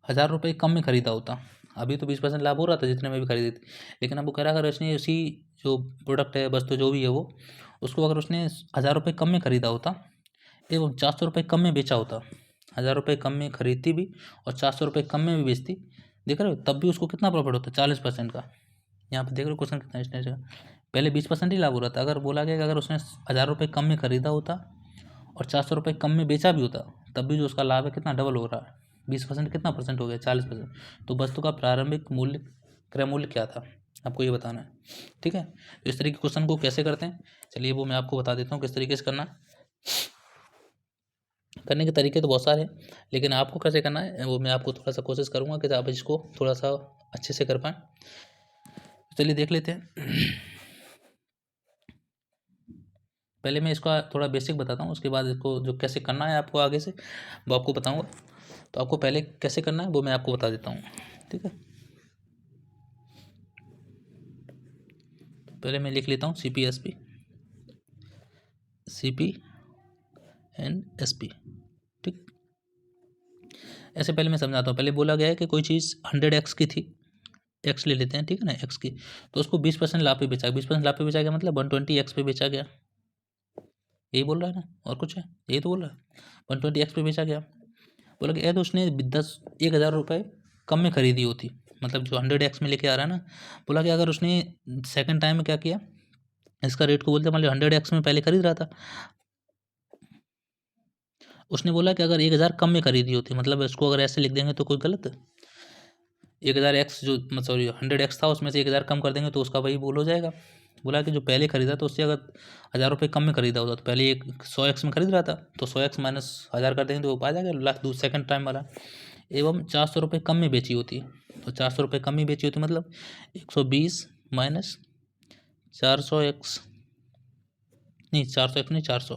[SPEAKER 1] 1000 रुपये कम में खरीदा होता, अभी तो 20% लाभ हो रहा था जितने में भी खरीदी थी, लेकिन अब वो कह रहा अगर उसने उसी जो प्रोडक्ट है वस्तु जो भी है वो उसको अगर उसने 1000 रुपये कम में खरीदा होता एवं 400 रुपये कम में बेचा होता, 1000 रुपये कम में खरीदती भी और 400 रुपये कम में भी बेचती, देख रहे हो, तब भी उसको कितना प्रॉफिट होता 40% का। यहाँ पे देख रहे हो क्वेश्चन कितना स्टेज का, पहले 20% ही लाभ हो रहा था, अगर बोला गया कि अगर उसने 1000 रुपये कम में खरीदा होता और 400 रुपये कम में बेचा भी होता, तब भी जो उसका लाभ है कितना डबल हो रहा है, 20% कितना परसेंट हो गया 40%। तो वस्तु का प्रारंभिक मूल्य क्रय मूल्य क्या था, आपको ये बताना है। ठीक है, तो इस तरीके के क्वेश्चन को कैसे करते हैं, चलिए वो मैं आपको बता देता हूँ किस तरीके से करना है। करने के तरीके तो बहुत सारे हैं, लेकिन आपको कैसे करना है वो मैं आपको थोड़ा सा कोशिश करूँगा कि आप इसको थोड़ा सा अच्छे से कर पाएँ। चलिए देख लेते हैं। पहले मैं इसका थोड़ा बेसिक बताता हूँ, उसके बाद इसको जो कैसे करना है आपको आगे से वो आपको बताऊँगा। तो आपको पहले कैसे करना है वो मैं आपको बता देता हूँ। ठीक है, पहले मैं लिख लेता हूँ CPSP CPNSP। ठीक, ऐसे पहले मैं समझाता हूँ। पहले बोला गया है कि कोई चीज़ 100x की थी, x ले लेते हैं, ठीक है ना, x की, तो उसको 20% लाभ पे बेचा, 20% लाभ पे बेचा गया मतलब 120x पे बेचा गया, यही बोल रहा है ना, और कुछ है, यही तो बोल रहा है 120x पे बेचा गया। बोला कि तो उसने 10,000 रुपये कम में खरीदी होती, मतलब जो 100x में लेके आ रहा है ना, बोला कि अगर उसने सेकंड टाइम में क्या किया, इसका रेट को बोलते मान लो 100x में पहले खरीद रहा था, उसने बोला कि अगर 1000 कम में खरीदी होती, मतलब इसको अगर ऐसे लिख देंगे तो कोई गलत है, 1000x जो सॉरी 100x था उसमें से 1000 कम कर देंगे तो उसका वही बोल हो जाएगा। बोला कि जो पहले खरीदा तो उससे अगर 1000 रुपये कम में खरीदा होता, तो पहले एक 100x में खरीद रहा था तो 100x माइनस 1000 कर देंगे तो वो आ जाएगा लास्ट सेकंड टाइम वाला, एवं 400 रुपये कम में बेची होती। तो 400 रुपये कम में बेची होती मतलब 120 माइनस 400 एक्स, नहीं 400 एक्स नहीं 400,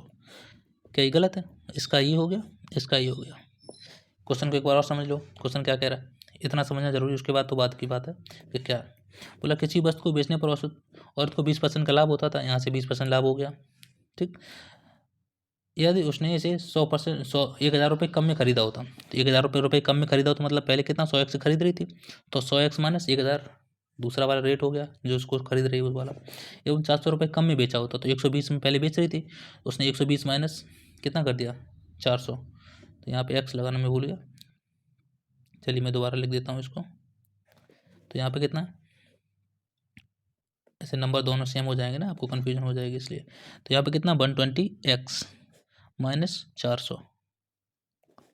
[SPEAKER 1] क्या ये गलत है? इसका ये हो गया, इसका ये हो गया। क्वेश्चन को एक बार और समझ लो, क्वेश्चन क्या कह रहा है, इतना समझना जरूरी, उसके बाद तो बात की बात है कि क्या बोला, किसी वस्तु को बेचने पर औरत को 20% का लाभ होता था, यहाँ से 20% लाभ हो गया। ठीक, यदि उसने इसे 100% 1,000 रुपये कम में खरीदा होता, तो 1,000 रुपये कम में खरीदा हो तो मतलब पहले कितना 100 एक्स खरीद रही थी, तो 100 एक्स माइनस 1,000 दूसरा वाला रेट हो गया जो उसको खरीद रही है उस वाला। एवं 400 रुपये कम में बेचा होता तो 120 में पहले बेच रही थी, उसने 120 माइनस कितना कर दिया 400, तो यहाँ पे एक्स लगाना मैं भूल गया, चलिए मैं दोबारा लिख देता हूँ इसको। तो यहाँ पे कितना है, ऐसे नंबर दोनों सेम हो जाएंगे ना, आपको कन्फ्यूजन हो जाएगी इसलिए। तो यहाँ पे कितना 120 एक्स माइनस 400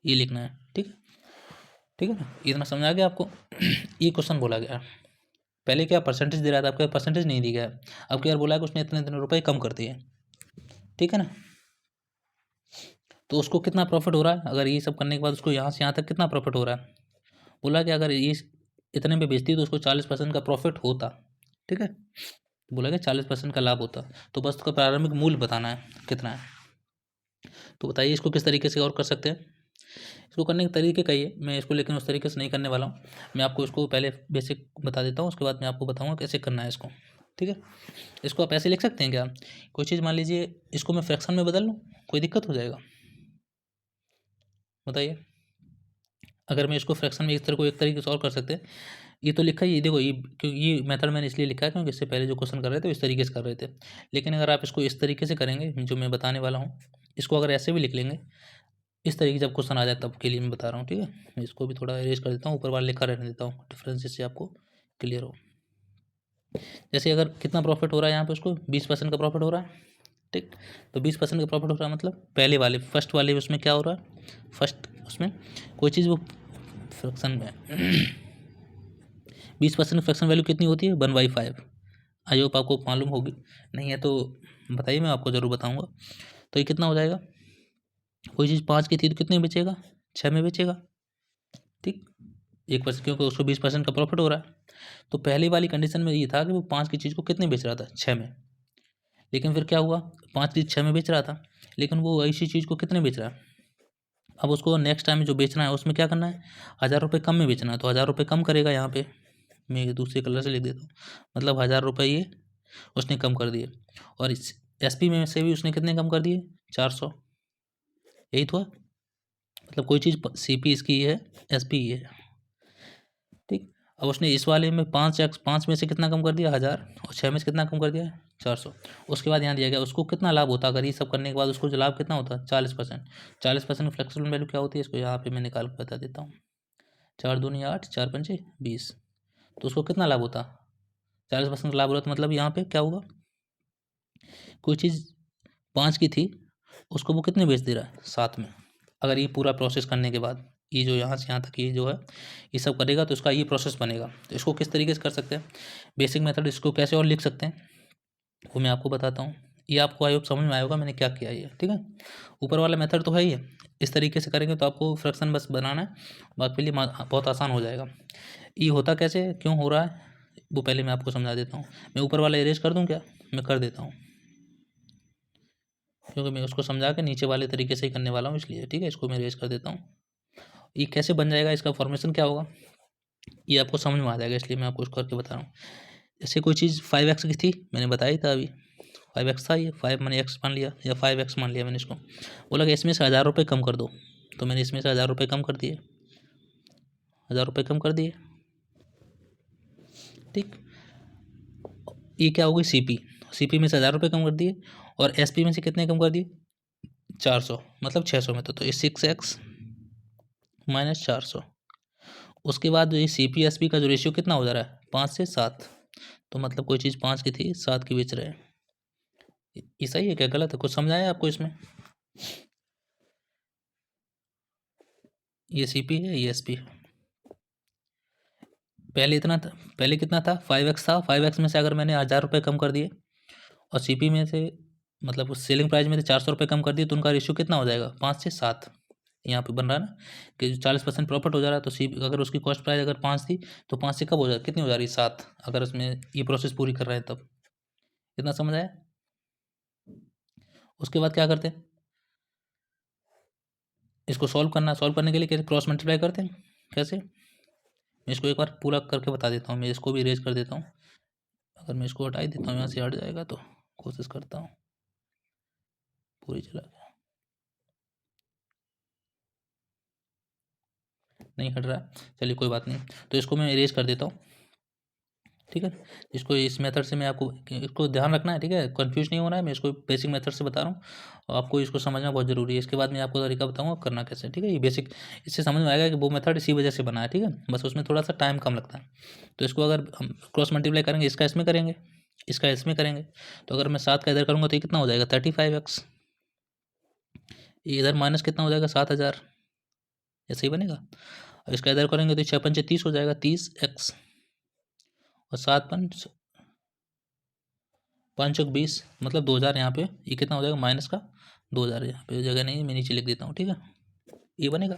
[SPEAKER 1] ये लिखना है। ठीक, ठीक है ना, इतना समझ आ गया आपको। ये क्वेश्चन बोला गया, पहले क्या परसेंटेज दे रहा था, आपको परसेंटेज नहीं दी गया है, अब क्या बोला कि उसने इतने इतने रुपये कम कर दिए। ठीक है ना, तो उसको कितना प्रॉफिट हो रहा है, अगर ये सब करने के बाद उसको यहाँ से यहाँ तक कितना प्रॉफिट हो रहा है, बोला कि अगर ये इतने में बेचती तो उसको 40% का प्रॉफिट होता। ठीक है, बोला कि 40% का लाभ होता, तो बस उसका प्रारंभिक मूल्य बताना है कितना है। तो बताइए इसको किस तरीके से और कर सकते हैं। इसको करने के तरीके कई है, मैं इसको लेकिन उस तरीके से नहीं करने वाला हूँ, मैं आपको इसको पहले बेसिक बता देता हूँ, उसके बाद मैं आपको बताऊँगा कैसे करना है इसको। ठीक है, इसको आप ऐसे लिख सकते हैं क्या, कोई चीज़ मान लीजिए इसको मैं फ्रैक्शन में बदल लूँ, कोई दिक्कत हो जाएगा बताइए। अगर मैं इसको फ्रैक्शन में एक तरीके से और कर सकते हैं, ये तो लिखा ही, ये देखो ये, क्योंकि ये मेथड मैंने इसलिए लिखा है क्योंकि इससे पहले जो क्वेश्चन कर रहे थे इस तरीके से कर रहे थे, लेकिन अगर आप इसको इस तरीके से करेंगे जो मैं बताने वाला हूँ, इसको अगर ऐसे भी लिख लेंगे इस तरीके जब क्वेश्चन आ जाए तब के लिए मैं बता रहा हूँ। ठीक है, मैं इसको भी थोड़ा इरेज कर देता हूँ, ऊपर वाला लिखा रहने देता हूँ, डिफरेंस जिससे आपको क्लियर हो। जैसे अगर कितना प्रॉफिट हो रहा है यहाँ पे उसको 20% का प्रॉफिट हो रहा है। ठीक, तो 20% का प्रॉफिट हो रहा है मतलब पहले वाले फर्स्ट वाले उसमें क्या हो रहा है, फर्स्ट उसमें कोई चीज़ वो फ्रैक्शन में 20% फ्रैक्शन वैल्यू कितनी होती है 1/5। आई होप आपको मालूम होगी, नहीं है तो बताइए मैं आपको ज़रूर बताऊँगा। तो ये कितना हो जाएगा, कोई चीज़ 5 की थी तो कितने बेचेगा 6 में बेचेगा। ठीक, 1% क्योंकि उसको 20% का प्रॉफिट हो रहा है, तो पहली वाली कंडीशन में ये था कि वो 5 की चीज़ को कितने बेच रहा था 6 में, लेकिन फिर क्या हुआ 5 की 6 में बेच रहा था, लेकिन वो ऐसी चीज़ को कितने बेच रहा है, अब उसको नेक्स्ट टाइम जो बेचना है उसमें क्या करना है 1,000 रुपये कम में बेचना है, तो 1,000 रुपये कम करेगा। यहाँ पे मैं दूसरे कलर से लिख देता हूँ, मतलब 1,000 रुपये ये उसने कम कर दिए, और इस SP में से भी उसने कितने कम कर दिए 400, यही तो है, मतलब कोई चीज़ CP इसकी है SP ये है। ठीक, अब उसने इस वाले में 5 में से कितना कम कर दिया 1,000, और 6 में से कितना कम कर दिया 400। उसके बाद यहाँ दिया गया उसको कितना लाभ होता, अगर ये सब करने के बाद उसको जो लाभ कितना होता 40%। 40% फ्लेक्सिबल वैल्यू क्या होती है, इसको यहाँ पे मैं निकाल के बता देता हूँ, 4 दूनी 8 4 पंचे 20, तो उसको कितना लाभ होता 40% लाभ हो रहा, तो मतलब यहाँ पे क्या होगा, कोई चीज़ 5 की थी उसको वो कितने बेच दे रहा है 7 में। अगर ये पूरा प्रोसेस करने के बाद ये जो यहाँ से यहाँ तक ये जो है ये सब करेगा तो इसका ये प्रोसेस बनेगा। तो इसको किस तरीके से कर सकते हैं, बेसिक मेथड इसको कैसे और लिख सकते हैं वो मैं आपको बताता हूँ। ये आपको आई होप समझ में आया होगा मैंने क्या किया ये। ठीक है, ऊपर वाला मेथड तो है ही है, इस तरीके से करेंगे तो आपको फ्रैक्शन बस बनाना है, बाकी लिए बहुत आसान हो जाएगा। ये होता कैसे क्यों हो रहा है वो पहले मैं आपको समझा देता हूँ। मैं ऊपर वाला इरेज कर दूँ क्या, मैं कर देता हूँ क्योंकि मैं उसको समझा के नीचे वाले तरीके से ही करने वाला हूँ इसलिए। ठीक है, इसको मैं इरेज कर देता हूँ। ये कैसे बन जाएगा, इसका फॉर्मेशन क्या होगा ये आपको समझ में आ जाएगा, इसलिए मैं आपको उसको करके बता रहा हूँ। जैसे कोई चीज़ 5x की थी, मैंने बताई था अभी 5x था, ये 5 मैंने x मान लिया या 5x मान लिया मैंने इसको, बोला कि इसमें से 1,000 रुपये कम कर दो, तो मैंने इसमें से 1,000 रुपये कम कर दिए, 1,000 रुपये कम कर दिए। ठीक, ये क्या होगी CP में से 1,000 रुपये कम कर दिए, और SP में से कितने कम कर दिए 400, मतलब 600 में तो ये 6x माइनस 400। उसके बाद ये CP SP का जो रेशियो कितना हो जा रहा है 5 से 7, तो मतलब कोई चीज़ 5 की थी 7 की बेच रहे हैं। ये सही है क्या गलत है, कुछ समझ आया आपको इसमें। ये CP है ये SP है। पहले इतना था, पहले कितना था 5x था, 5x में से अगर मैंने 1,000 रुपये कम कर दिए और CP में से मतलब उस सेलिंग प्राइस में से 400 रुपये कम कर दिए तो उनका रेशियो कितना हो जाएगा 5 से 7। यहाँ पे बन रहा है ना कि 40% प्रॉफिट हो जा रहा है, तो सी अगर उसकी कॉस्ट प्राइस अगर 5 थी तो 5 से कब हो जा कितनी हो जा रही है 7, अगर उसमें ये प्रोसेस पूरी कर रहे हैं तब। कितना समझ आया? उसके बाद क्या करते हैं, इसको सॉल्व करने के लिए कैसे क्रॉस मल्टीप्लाई करते हैं, कैसे, मैं इसको एक बार पूरा करके बता देता हूँ। मैं इसको भी इरेज कर देता हूँ, अगर मैं इसको हटा ही देता हूँ यहाँ से हट जाएगा, तो कोशिश करता हूँ पूरी चला गया, नहीं हट रहा, चलिए कोई बात नहीं। तो इसको मैं इरेज कर देता हूँ, ठीक है। इसको इस मेथड से मैं आपको इसको ध्यान रखना है, ठीक है, कंफ्यूज नहीं होना है। मैं इसको बेसिक मेथड से बता रहा हूँ और आपको इसको समझना बहुत ज़रूरी है। इसके बाद मैं आपको तरीका बताऊँगा करना कैसे, ठीक है। ये बेसिक इससे समझ में आएगा कि वो मेथड इसी वजह से बना है, ठीक है, बस उसमें थोड़ा सा टाइम कम लगता है। तो इसको अगर हम क्रॉस मल्टीप्लाई करेंगे, इसका इसमें करेंगे, इसका इसमें करेंगे, तो अगर मैं 7 का इधर करूँगा तो ये कितना हो जाएगा 35x, इधर माइनस कितना हो जाएगा 7000, ऐसे ही बनेगा। और इसका इधर करेंगे तो 6 पंचे 30 हो जाएगा 30x, और 7 5 चौक 20, मतलब 2000। यहाँ पे ये कितना हो जाएगा माइनस का 2000, यहाँ पे जगह नहीं है, मैं नीचे लिख देता हूँ, ठीक है, ये बनेगा।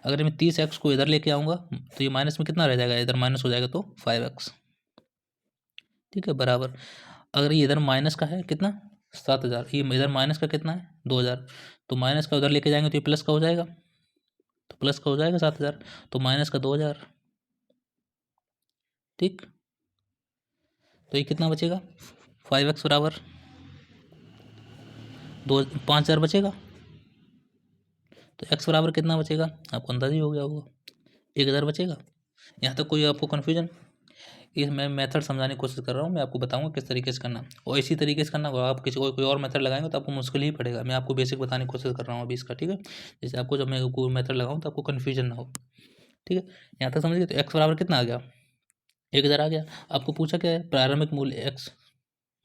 [SPEAKER 1] अगर मैं 30x को इधर लेके आऊँगा तो ये माइनस में कितना रह जाएगा, इधर माइनस हो जाएगा तो 5x, ठीक है, बराबर। अगर ये इधर माइनस का है कितना 7000, ये इधर माइनस का कितना है 2000, तो माइनस का उधर लेके जाएंगे तो ये प्लस का हो जाएगा, तो प्लस का हो जाएगा 7000, तो माइनस का 2000, ठीक। तो ये कितना बचेगा 5x बराबर 5000 बचेगा। तो x बराबर कितना बचेगा, आपको अंदाजा ही हो गया होगा, 1000 बचेगा। यहाँ तक कोई आपको कन्फ्यूजन? ये मैं मेथड समझाने की कोशिश कर रहा हूँ, मैं आपको बताऊंगा किस तरीके से करना, और इसी तरीके से करना होगा। आप किसी कोई और मेथड लगाएंगे तो आपको मुश्किल ही पड़ेगा। मैं आपको बेसिक बताने की कोशिश कर रहा हूँ अभी इसका, ठीक है। जैसे आपको जब मैं कोई मेथड लगाऊँ तो आपको कन्फ्यूजन ना हो, ठीक है। यहाँ तक समझ गए। तो एक्स बराबर कितना आ गया 1000 आ गया। आपको पूछा क्या है प्रारंभिक मूल्य एक्स,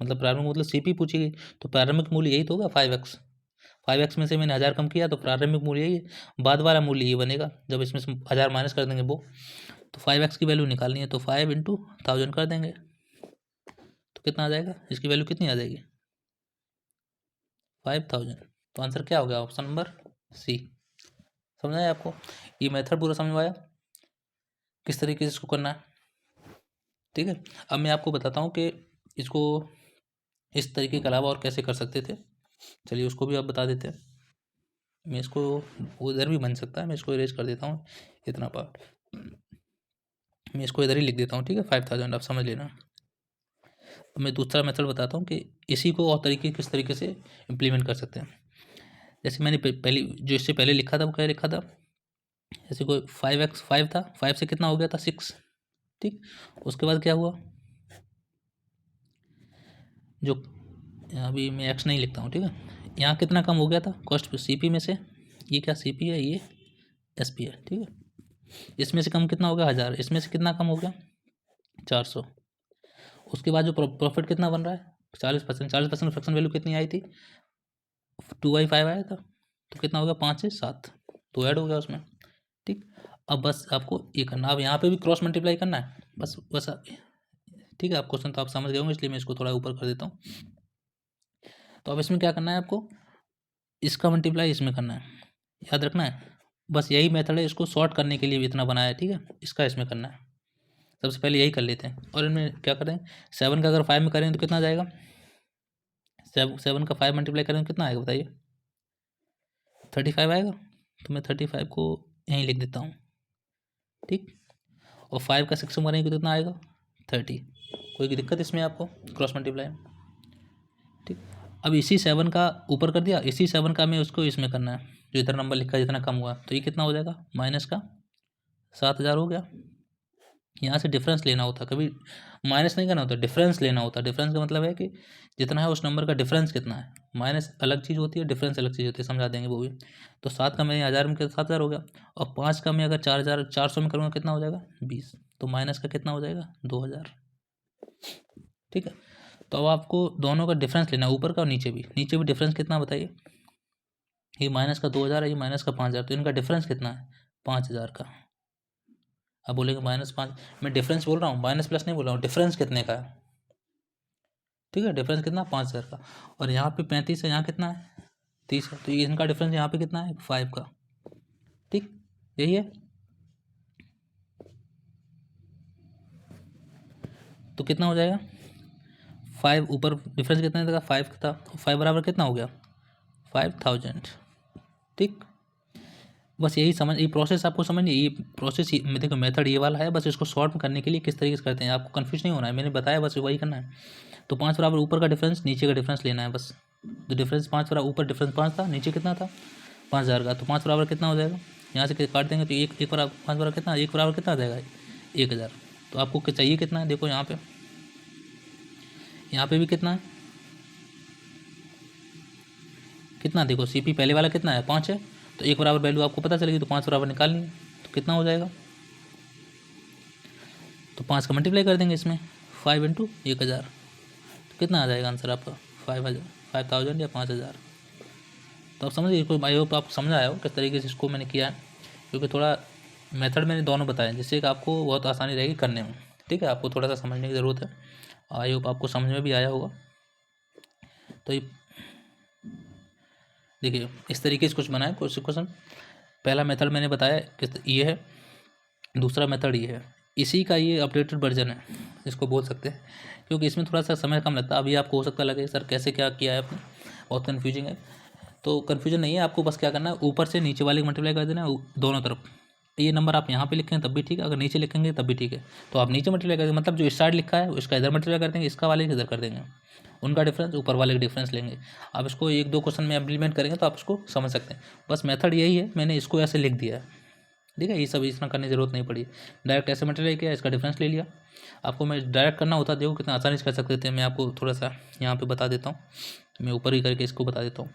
[SPEAKER 1] मतलब प्रारंभिक मतलब सीपी पूछी गई, तो प्रारंभिक मूल्य यही तो होगा 5x। 5x में से मैंने 1000 कम किया तो प्रारंभिक मूल्य यही है, बाद वाला मूल्य ये बनेगा जब इसमें से 1000 माइनस कर देंगे वो। तो 5x की वैल्यू निकालनी है तो 5 इंटू 1000 कर देंगे तो कितना आ जाएगा, इसकी वैल्यू कितनी आ जाएगी 5000। तो आंसर क्या हो गया ऑप्शन नंबर सी। समझ आया आपको? ये मेथड पूरा समझ में आया किस तरीके से इसको करना है, ठीक है। अब मैं आपको बताता हूँ कि इसको इस तरीके के अलावा और कैसे कर सकते थे। चलिए उसको भी आप बता देते हैं। मैं इसको उधर भी बन सकता है, मैं इसको इरेज कर देता हूँ इतना पार्ट, मैं इसको इधर ही लिख देता हूँ, ठीक है। 5000 आप समझ लेना। अब मैं दूसरा मेथड बताता हूँ कि इसी को और तरीके किस तरीके से इम्प्लीमेंट कर सकते हैं। जैसे मैंने पहले जो इससे पहले लिखा था वो क्या लिखा था, जैसे कोई 5x 5 था, 5 से कितना हो गया था 6, ठीक। उसके बाद क्या हुआ, जो अभी मैं x नहीं लिखता हूँ, ठीक है। यहाँ कितना कम हो गया था कॉस्ट सीपी में से, ये क्या सीपी है, ये एसपी है, ठीक है। इसमें से कम कितना हो गया 1000, इसमें से कितना कम हो गया 400। उसके बाद जो प्रॉफिट कितना बन रहा है 40%, 40% फ्रैक्शन वैल्यू कितनी आई थी 2/5 आया था, तो कितना हो गया 5 से 7, तो ऐड हो गया उसमें, ठीक। अब बस आपको ये करना, अब यहाँ पे भी क्रॉस मल्टीप्लाई करना है, बस बस ठीक है। आप क्वेश्चन तो आप समझ गए होंगे, इसलिए मैं इसको थोड़ा ऊपर कर देता हूँ। तो अब इसमें क्या करना है आपको, इसका मल्टीप्लाई इसमें करना है, याद रखना है। बस यही मेथड है, इसको शॉर्ट करने के लिए भी इतना बनाया है, ठीक है। इसका इसमें करना है, सबसे पहले यही कर लेते हैं। और इनमें क्या करें, 7 का अगर 5 में करें तो कितना जाएगा, 7 का 5 मल्टीप्लाई करें तो कितना आएगा बताइए 35 आएगा। तो मैं 35 को यहीं लिख देता हूँ, ठीक। और 5 का 6 में करेंगे तो कितना आएगा 30। कोई दिक्कत इसमें आपको क्रॉस मल्टीप्लाई, ठीक। अब इसी 7 का ऊपर कर दिया, इसी 7 का मैं उसको इसमें करना है, जो इधर नंबर लिखा है जितना कम हुआ, तो ये कितना हो जाएगा माइनस का 7000 हो गया। यहाँ से डिफरेंस लेना होता, कभी माइनस नहीं करना होता, डिफरेंस लेना होता। डिफरेंस का मतलब है कि जितना है उस नंबर का डिफरेंस कितना है, माइनस अलग चीज़ होती है, डिफरेंस अलग चीज़ होती है, समझा देंगे वो भी। तो 7 का मैं 1000 में 7000 हो गया, और 5 का मैं अगर 4400 में करूँगा कितना हो जाएगा 20, तो माइनस का कितना हो जाएगा 2000, ठीक है। तो अब आपको दोनों का डिफरेंस लेना है, ऊपर का और नीचे भी डिफरेंस कितना बताइए, ये माइनस का 2000 है, ये माइनस का 5000, तो इनका डिफरेंस कितना है 5000 का। अब बोलेंगे -5, मैं डिफरेंस बोल रहा हूँ, माइनस प्लस नहीं बोल रहा हूँ, डिफरेंस कितने का है, ठीक है। डिफरेंस कितना 5000 का, और यहाँ पे 35 है, यहाँ कितना है 30 है, तो ये इनका डिफरेंस यहाँ पे कितना है 5 का, ठीक, यही है। तो कितना हो जाएगा 5, ऊपर डिफरेंस कितना था 5 था, 5 बराबर कितना हो गया 5000। ठीक, बस यही समझ, ये प्रोसेस आपको समझिए, ये प्रोसेस देखो मेथड ये वाला है, बस इसको सॉल्व करने के लिए किस तरीके से करते हैं आपको कन्फ्यूज नहीं होना है, मैंने बताया बस वही करना है। तो 5 बराबर ऊपर का डिफरेंस नीचे का डिफरेंस लेना है बस। तो डिफरेंस 5 बराबर, ऊपर डिफरेंस 5 था, नीचे कितना था 5000 का, तो 5 बराबर कितना हो जाएगा, यहाँ से काट देंगे तो एक बराबर 5 बराबर कितना, एक बराबर कितना आ जाएगा 1000। तो आपको चाहिए कितना है, देखो यहाँ पे भी कितना है, कितना देखो CP पहले वाला कितना है 5 है, तो एक बराबर वैल्यू आपको पता चलेगी, तो 5 बराबर निकालनी है, तो कितना हो जाएगा, तो 5 का मल्टीप्लाई कर देंगे इसमें 5 × 1000, तो कितना आ जाएगा आंसर आपका 5000 या 5000। तो आप समझिए इसको, आई होप आप समझ आया हो किस तरीके से इसको मैंने किया है, क्योंकि थोड़ा मेथड मैंने दोनों बताए जिससे कि आपको बहुत आसानी रहेगी करने में। ठीक है, आपको थोड़ा सा समझने की ज़रूरत है, आई होप आपको समझ में भी आया होगा। तो ये देखिए इस तरीके से कुछ बनाए कुछ क्वेश्चन। पहला मेथड मैंने बताया किस ये है, दूसरा मेथड ये है, इसी का ये अपडेटेड वर्जन है इसको बोल सकते हैं, क्योंकि इसमें थोड़ा सा समय कम लगता है। अभी आपको हो सकता लगे सर कैसे क्या किया है आपने, बहुत कन्फ्यूजिंग है। तो कन्फ्यूजन नहीं है, आपको बस क्या करना है, ऊपर से नीचे वाले मल्टीप्लाई कर देना है दोनों तरफ। ये नंबर आप यहाँ पे लिखें तब भी ठीक है, अगर नीचे लिखेंगे तब भी ठीक है। तो आप नीचे मल्टीप्लाई कर देंगे, मतलब जो स्टार्ट लिखा है उसका इधर मल्टीप्लाई कर देंगे, इसका वाले इधर कर देंगे, उनका डिफरेंस ऊपर वाले का डिफरेंस लेंगे। आप इसको 1-2 क्वेश्चन में इम्प्लीमेंट करेंगे तो आप इसको समझ सकते हैं। बस मेथड यही है, मैंने इसको ऐसे लिख दिया है, ठीक है, ये सब इतना करने की जरूरत नहीं पड़ी। डायरेक्ट ऐसे मल्टीप्लाई किया, इसका डिफरेंस ले लिया। आपको मैं डायरेक्ट करना होता, देखो कितना आसानी से कर सकते थे। मैं आपको थोड़ा सा यहाँ पे बता देता हूँ, मैं ऊपर ही करके इसको बता देता हूँ,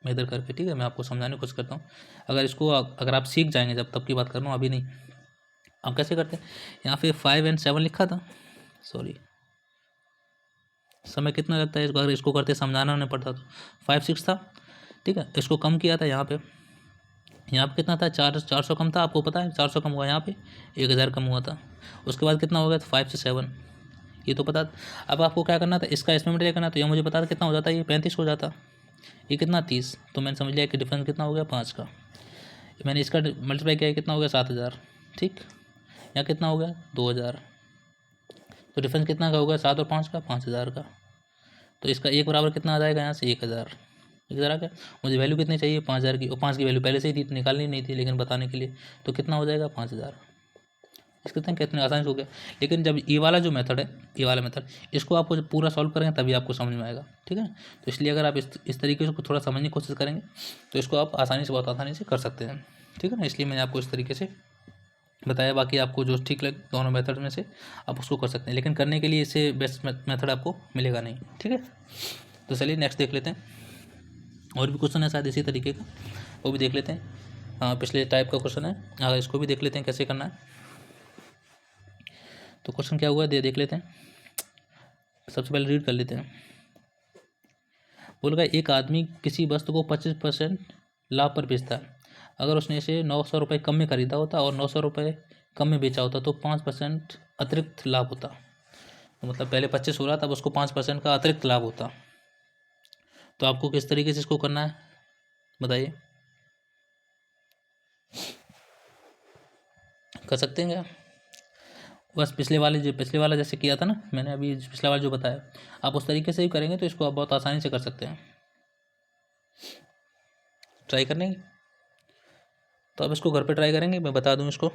[SPEAKER 1] मैं इधर करके, ठीक है, मैं आपको समझाने की कोशिश करता हूँ। अगर इसको अगर आप सीख जाएंगे, जब तब की बात कर रहा हूँ, अभी नहीं। आप कैसे करते हैं, यहाँ पे 5 और 7 लिखा था, सॉरी समय कितना लगता है इसको, अगर इसको करते समझाना नहीं पड़ता तो 5 6 था, ठीक है। इसको कम किया था यहाँ पे कितना था 400 कम था, आपको पता है 400 कम हुआ, यहाँ पे 1000 कम हुआ था। उसके बाद कितना हो गया, 5 से 7, ये तो पता। अब आपको क्या करना था, इसका इसमें मल्टीप्लाई करना, तो यह मुझे पता था कितना हो जाता है, ये 35 हो जाता, ये कितना 30, तो मैंने समझ लिया कि डिफरेंस कितना हो गया 5 का। मैंने इसका मल्टीप्लाई किया, कितना हो गया 7000, ठीक। यहाँ कितना हो गया 2000, तो डिफरेंस कितना का हो गया 7 और 5 का 5000 का। तो इसका एक बराबर कितना आ जाएगा, यहाँ से 1000 आ गया। मुझे वैल्यू कितनी चाहिए 5000 की, और 5 की वैल्यू पहले से ही थी तो निकालनी नहीं थी, लेकिन बताने के लिए, तो कितना हो जाएगा 5000। इसके कितने आसानी से हो गया। लेकिन जब ये वाला जो मेथड है, ये वाला मेथड, इसको आपको जब पूरा सॉल्व करेंगे तभी आपको समझ में आएगा, ठीक है। तो इसलिए अगर आप इस तरीके से थोड़ा समझने की कोशिश करेंगे तो इसको आप आसानी से, बहुत आसानी से कर सकते हैं, ठीक है ना। इसलिए मैंने आपको इस तरीके से बताया, बाकी आपको जो ठीक लगे दोनों मेथड में से आप उसको कर सकते हैं, लेकिन करने के लिए इससे बेस्ट मेथड आपको मिलेगा नहीं, ठीक है। तो चलिए नेक्स्ट देख लेते हैं, और भी क्वेश्चन है शायद इसी तरीके का, वो भी देख लेते हैं। हाँ, पिछले टाइप का क्वेश्चन है, अगर इसको भी देख लेते हैं कैसे करना है। तो क्वेश्चन क्या हुआ देख लेते हैं, सबसे पहले रीड कर लेते हैं। बोल गया एक आदमी किसी वस्तु को 25% लाभ पर बेचता है। अगर उसने इसे 900 रुपये कम में खरीदा होता और 900 रुपये कम में बेचा होता तो 5% अतिरिक्त लाभ होता। तो मतलब पहले 25 हो रहा था, अब उसको 5% का अतिरिक्त लाभ होता। तो आपको किस तरीके से इसको करना है बताइए, कर सकते हैं क्या। बस पिछले वाला जैसे किया था ना मैंने, अभी पिछला वाला जो बताया, आप उस तरीके से ही करेंगे तो इसको आप बहुत आसानी से कर सकते हैं। ट्राई करने की, तो अब इसको घर पे ट्राई करेंगे, मैं बता दूं इसको।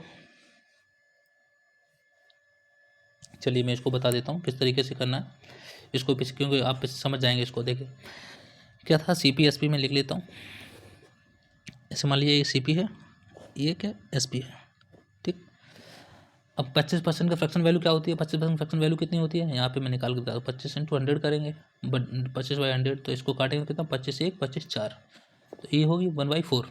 [SPEAKER 1] चलिए मैं इसको बता देता हूँ किस तरीके से करना है इसको, क्योंकि आप समझ जाएंगे इसको। देखिए क्या था, CP SP में लिख लेता हूँ। ऐसे मान लीजिए ये CP है, ये क्या SP है, ठीक। अब 25% का फ्रैक्शन वैल्यू क्या होती है, 25% फ्रैक्शन वैल्यू कितनी होती है, यहाँ पे मैं निकाल के बता दूँ, 25 × 100 करेंगे, 25/100, तो इसको काटेंगे कितना, 25 1 25 4, तो ये होगी 1/4।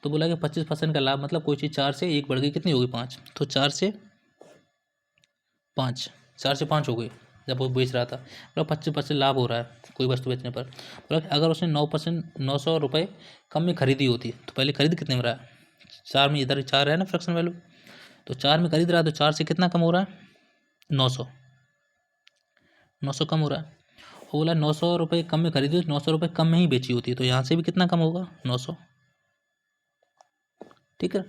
[SPEAKER 1] तो बोला कि 25% का लाभ, मतलब कोई चीज़ 4 से 1 बढ़ गई, कितनी होगी 5, तो 4 से 5 हो गई जब वो बेच रहा था। मतलब 25% लाभ हो रहा है कोई वस्तु बेचने पर। बोला कि अगर उसने 900 रुपये कम में खरीदी होती, तो पहले खरीद कितने में रहा है, 4 में, इधर 4 है ना फ्रैक्शन वैल्यू, तो 4 में खरीद रहा है, तो 4 से कितना कम हो रहा है 900 कम हो रहा है। वो बोला 900 रुपये कम में खरीदी, 900 रुपये कम में ही बेची होती है, तो यहाँ से भी कितना कम होगा 900, ठीक है।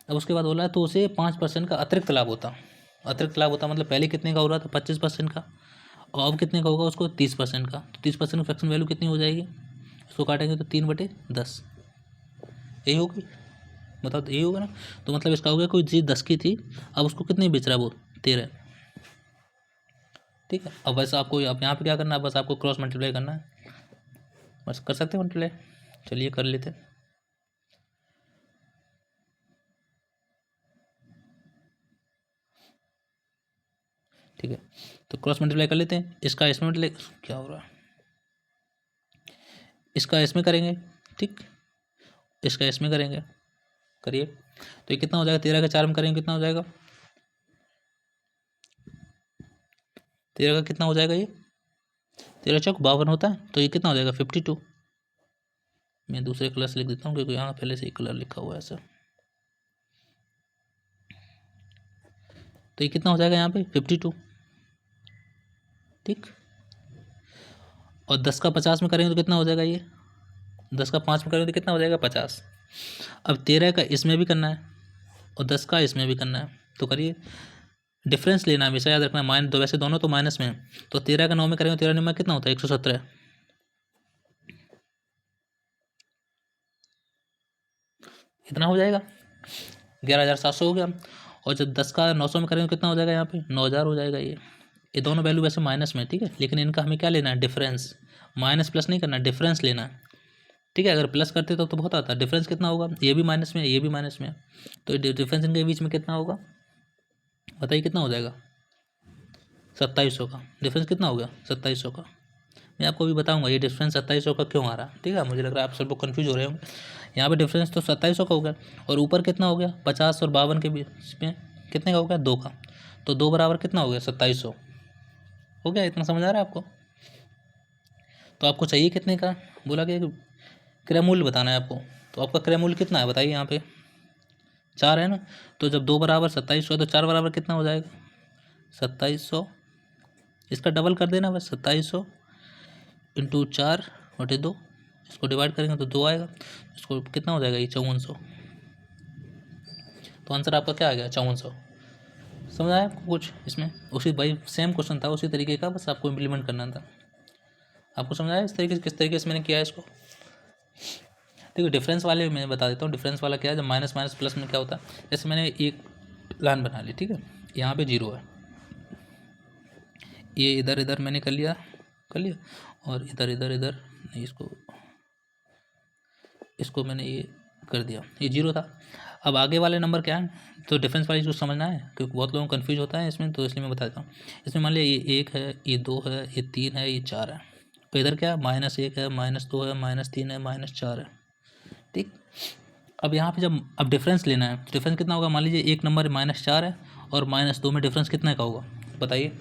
[SPEAKER 1] अब उसके बाद बोला है तो उसे 5% का अतिरिक्त लाभ होता। अतिरिक्त लाभ होता मतलब पहले कितने का हो रहा था 25% का, और अब कितने का होगा उसको 30% का। तो 30% फ्रैक्शन वैल्यू कितनी हो जाएगी, इसको काटेंगे तो 3/10 यही होगी, बताओ तो यही होगा ना। तो मतलब इसका हो गया कोई चीज़ 10 की थी, अब उसको कितनी बेच रहा है वो 13। ठीक है। अब बस आपको अब यहाँ पे क्या करना है, बस आपको क्रॉस मल्टीप्लाई करना है, बस कर सकते हैं मल्टीप्लाई। चलिए कर लेते हैं। ठीक है, तो क्रॉस मल्टीप्लाई कर लेते हैं। इसका इसमें मल्टीप्लाई, क्या हो रहा है, इसका इसमें करेंगे, ठीक, इसका इसमें करेंगे, करिए। तो ये कितना हो जाएगा, 13 का 4 में करेंगे कितना हो जाएगा, 13 का कितना हो जाएगा, ये 13 चौक 52 होता है, तो ये कितना हो जाएगा 52। मैं दूसरे कलर से लिख देता हूँ क्योंकि यहाँ पहले से ही कलर लिखा हुआ है ऐसा। तो ये कितना हो जाएगा यहाँ पे 52, ठीक। और 10 का 50 में करेंगे तो कितना हो जाएगा, ये 10 का 5 में करेंगे तो कितना हो जाएगा 50। अब 13 का इसमें भी करना है और 10 का इसमें भी करना है, तो करिए। डिफरेंस लेना है, हमेशा याद रखना है, माइनस दो, वैसे दोनों तो माइनस में है, तो 13 का 9 में करेंगे, 13 9 में कितना होता है 117, इतना हो जाएगा 11,700 हो गया। और जब 10 का 900 में करेंगे तो कितना हो जाएगा, यहाँ पे 9,000 हो जाएगा। ये दोनों वैल्यू वैसे माइनस में, ठीक है, लेकिन इनका हमें क्या लेना है, डिफरेंस। माइनस प्लस नहीं करना, डिफरेंस लेना है, ठीक है। अगर प्लस करते तो बहुत आता है, डिफरेंस कितना होगा, ये भी माइनस में है, ये भी माइनस में है, तो डिफरेंस इनके बीच में कितना होगा, बताइए कितना हो जाएगा, 2700 का। डिफरेंस कितना हो गया 2700 का। मैं आपको अभी बताऊंगा ये डिफरेंस 2700 का क्यों आ रहा है, ठीक है। मुझे लग रहा है आप सब लोग कन्फ्यूज हो रहे होंगे। यहाँ पे डिफरेंस तो 2700 का हो गया, और ऊपर कितना हो गया 50 और 52 के बीच में कितने का हो गया 2 का, तो 2 बराबर कितना हो गया 2700 हो गया। इतना समझ आ रहा है आपको। तो आपको चाहिए कितने का, बोला कि क्रय मूल्य बताना है आपको। तो आपका क्रय मूल्य कितना है बताइए, यहाँ पे 4 है ना, तो जब 2 बराबर 2700 है तो 4 बराबर कितना हो जाएगा 2700, इसका डबल कर देना बस, 2700 इंटू 4/2, इसको डिवाइड करेंगे तो 2 आएगा, इसको कितना हो जाएगा ये 5400। तो आंसर आपका क्या आ गया 5400। समझ आया आपको कुछ इसमें, उसी भाई सेम क्वेश्चन था उसी तरीके का, बस आपको इम्प्लीमेंट करना था। आपको समझ आया इस तरीके से, किस तरीके से मैंने किया है इसको। देखो डिफरेंस वाले मैं बता देता हूँ, डिफरेंस वाला क्या है, जब माइनस माइनस प्लस में क्या होता है, जैसे मैंने एक लाइन बना ली, ठीक है, यहाँ पे 0 है, ये इधर इधर मैंने कर लिया, और इधर इधर इधर नहीं, इसको मैंने ये कर दिया, ये 0 था। अब आगे वाले नंबर क्या है, तो डिफरेंस वाली चीज़ समझना है क्योंकि बहुत लोगों को कन्फ्यूज होता है इसमें, तो इसलिए मैं बता देता हूँ। इसमें मान लिया ये 1 है, ये 2 है, ये 3 है, ये 4 है, तो इधर क्या -1 है, -2 है, -3 है, -4 है, ठीक। अब यहाँ पे जब अब डिफरेंस लेना है, डिफरेंस कितना होगा, मान लीजिए एक नंबर -4 है और -2 में डिफरेंस कितने का होगा, बताइए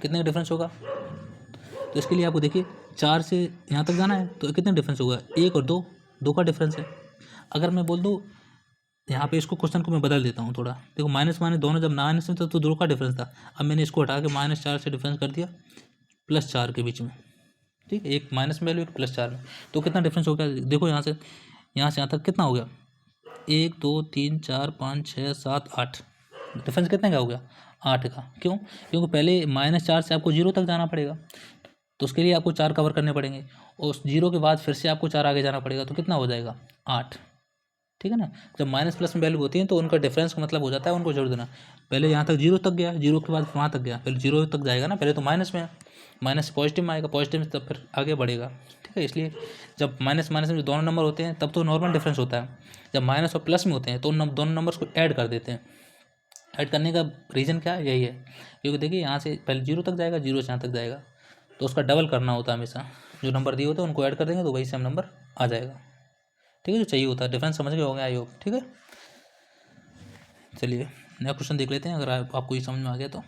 [SPEAKER 1] कितने का डिफरेंस होगा। तो इसके लिए आपको देखिए 4 से यहाँ तक जाना है तो कितने डिफरेंस होगा, 1 और 2, 2 का डिफरेंस है। अगर मैं बोल दूँ यहाँ पे, इसको क्वेश्चन को मैं बदल देता हूँ थोड़ा, देखो माइनस माइनस दोनों जब माइनस में था तो 2 का डिफरेंस था, अब मैंने इसको हटा के -4 से डिफरेंस कर दिया +4 के बीच में, ठीक है, एक माइनस में वैल्यू एक +4 में, तो कितना डिफरेंस हो गया देखो, यहाँ से यहाँ तक कितना हो गया, 1 2 3 4 5 6 7 8, डिफरेंस कितने का हो गया 8 का। क्यों, क्योंकि पहले -4 से आपको 0 तक जाना पड़ेगा, तो उसके लिए आपको 4 कवर करने पड़ेंगे, और उस 0 के बाद फिर से आपको 4 आगे जाना पड़ेगा, तो कितना हो जाएगा 8, ठीक है ना। जब माइनस प्लस में वैल्यू होती है तो उनका डिफरेंस का मतलब हो जाता है उनको जोड़ देना। पहले यहाँ तक 0 तक गया, 0 के बाद वहाँ तक गया, पहले 0 तक जाएगा ना, पहले तो माइनस में है, माइनस से पॉजिटिव में आएगा, पॉजिटिव में तब फिर आगे बढ़ेगा, ठीक है। इसलिए जब माइनस माइनस में दोनों नंबर होते हैं तब तो नॉर्मल डिफरेंस होता है, जब माइनस और प्लस में होते हैं तो दोनों नंबर्स को ऐड कर देते हैं। ऐड करने का रीज़न क्या है, यही है, क्योंकि देखिए यहाँ से पहले 0 तक जाएगा, 0 से यहाँ तक जाएगा, तो उसका डबल करना होता है हमेशा, जो नंबर दिए होते हैं उनको ऐड कर देंगे तो वही सेम नंबर आ जाएगा, ठीक है, जो चाहिए होता है। डिफरेंस समझ गए होंगे आई होप, ठीक है। चलिए नया क्वेश्चन देख लेते हैं, अगर आपको ये समझ में आ गया तो।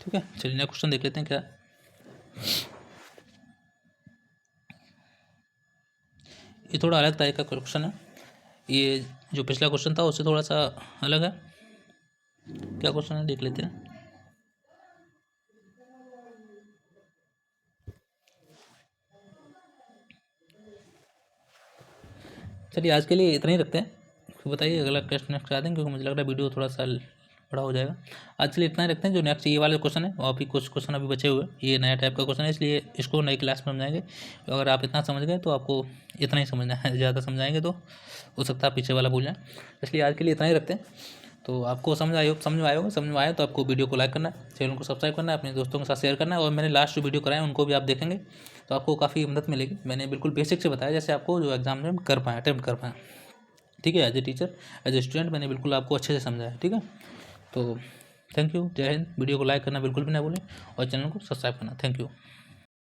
[SPEAKER 1] ठीक है, चलिए नया क्वेश्चन देख लेते हैं क्या है। ये थोड़ा अलग टाइप का क्वेश्चन है, ये जो पिछला क्वेश्चन था उससे थोड़ा सा अलग है। क्या क्वेश्चन है देख लेते हैं। चलिए आज के लिए इतना ही रखते हैं, फिर बताइए अगला क्वेश्चन नेक्स्ट आ देंगे, क्योंकि मुझे लग रहा है वीडियो थोड़ा सा बड़ा हो जाएगा। आज के लिए इतना ही रखते हैं। जो नेक्स्ट ये वाले क्वेश्चन है और भी कुछ क्वेश्चन अभी बचे हुए, ये नया टाइप का क्वेश्चन है, इसलिए इसको नई क्लास में समझाएंगे। अगर आप इतना समझ गए तो आपको इतना ही समझना है, ज़्यादा समझाएंगे तो हो सकता है पीछे वाला भूल जाए, इसलिए आज के लिए इतना ही रखते हैं। तो आपको समझ में आया तो आपको वीडियो को लाइक करना है, चैनल को सब्सक्राइब करना है, अपने दोस्तों के साथ शेयर करना है। और मैंने लास्ट जो वीडियो कराए उनको भी आप देखेंगे तो आपको काफ़ी मदद मिलेगी। मैंने बिल्कुल बेसिक से बताया, जैसे आपको जो एग्जाम में कर पाएँ, अटेम्प्ट कर पाएँ। ठीक है, as a teacher, as a student मैंने बिल्कुल आपको अच्छे से समझाया। ठीक है, तो थैंक यू, जय हिंद। वीडियो को लाइक करना बिल्कुल भी ना भूलें और चैनल को सब्सक्राइब करना। Thank you.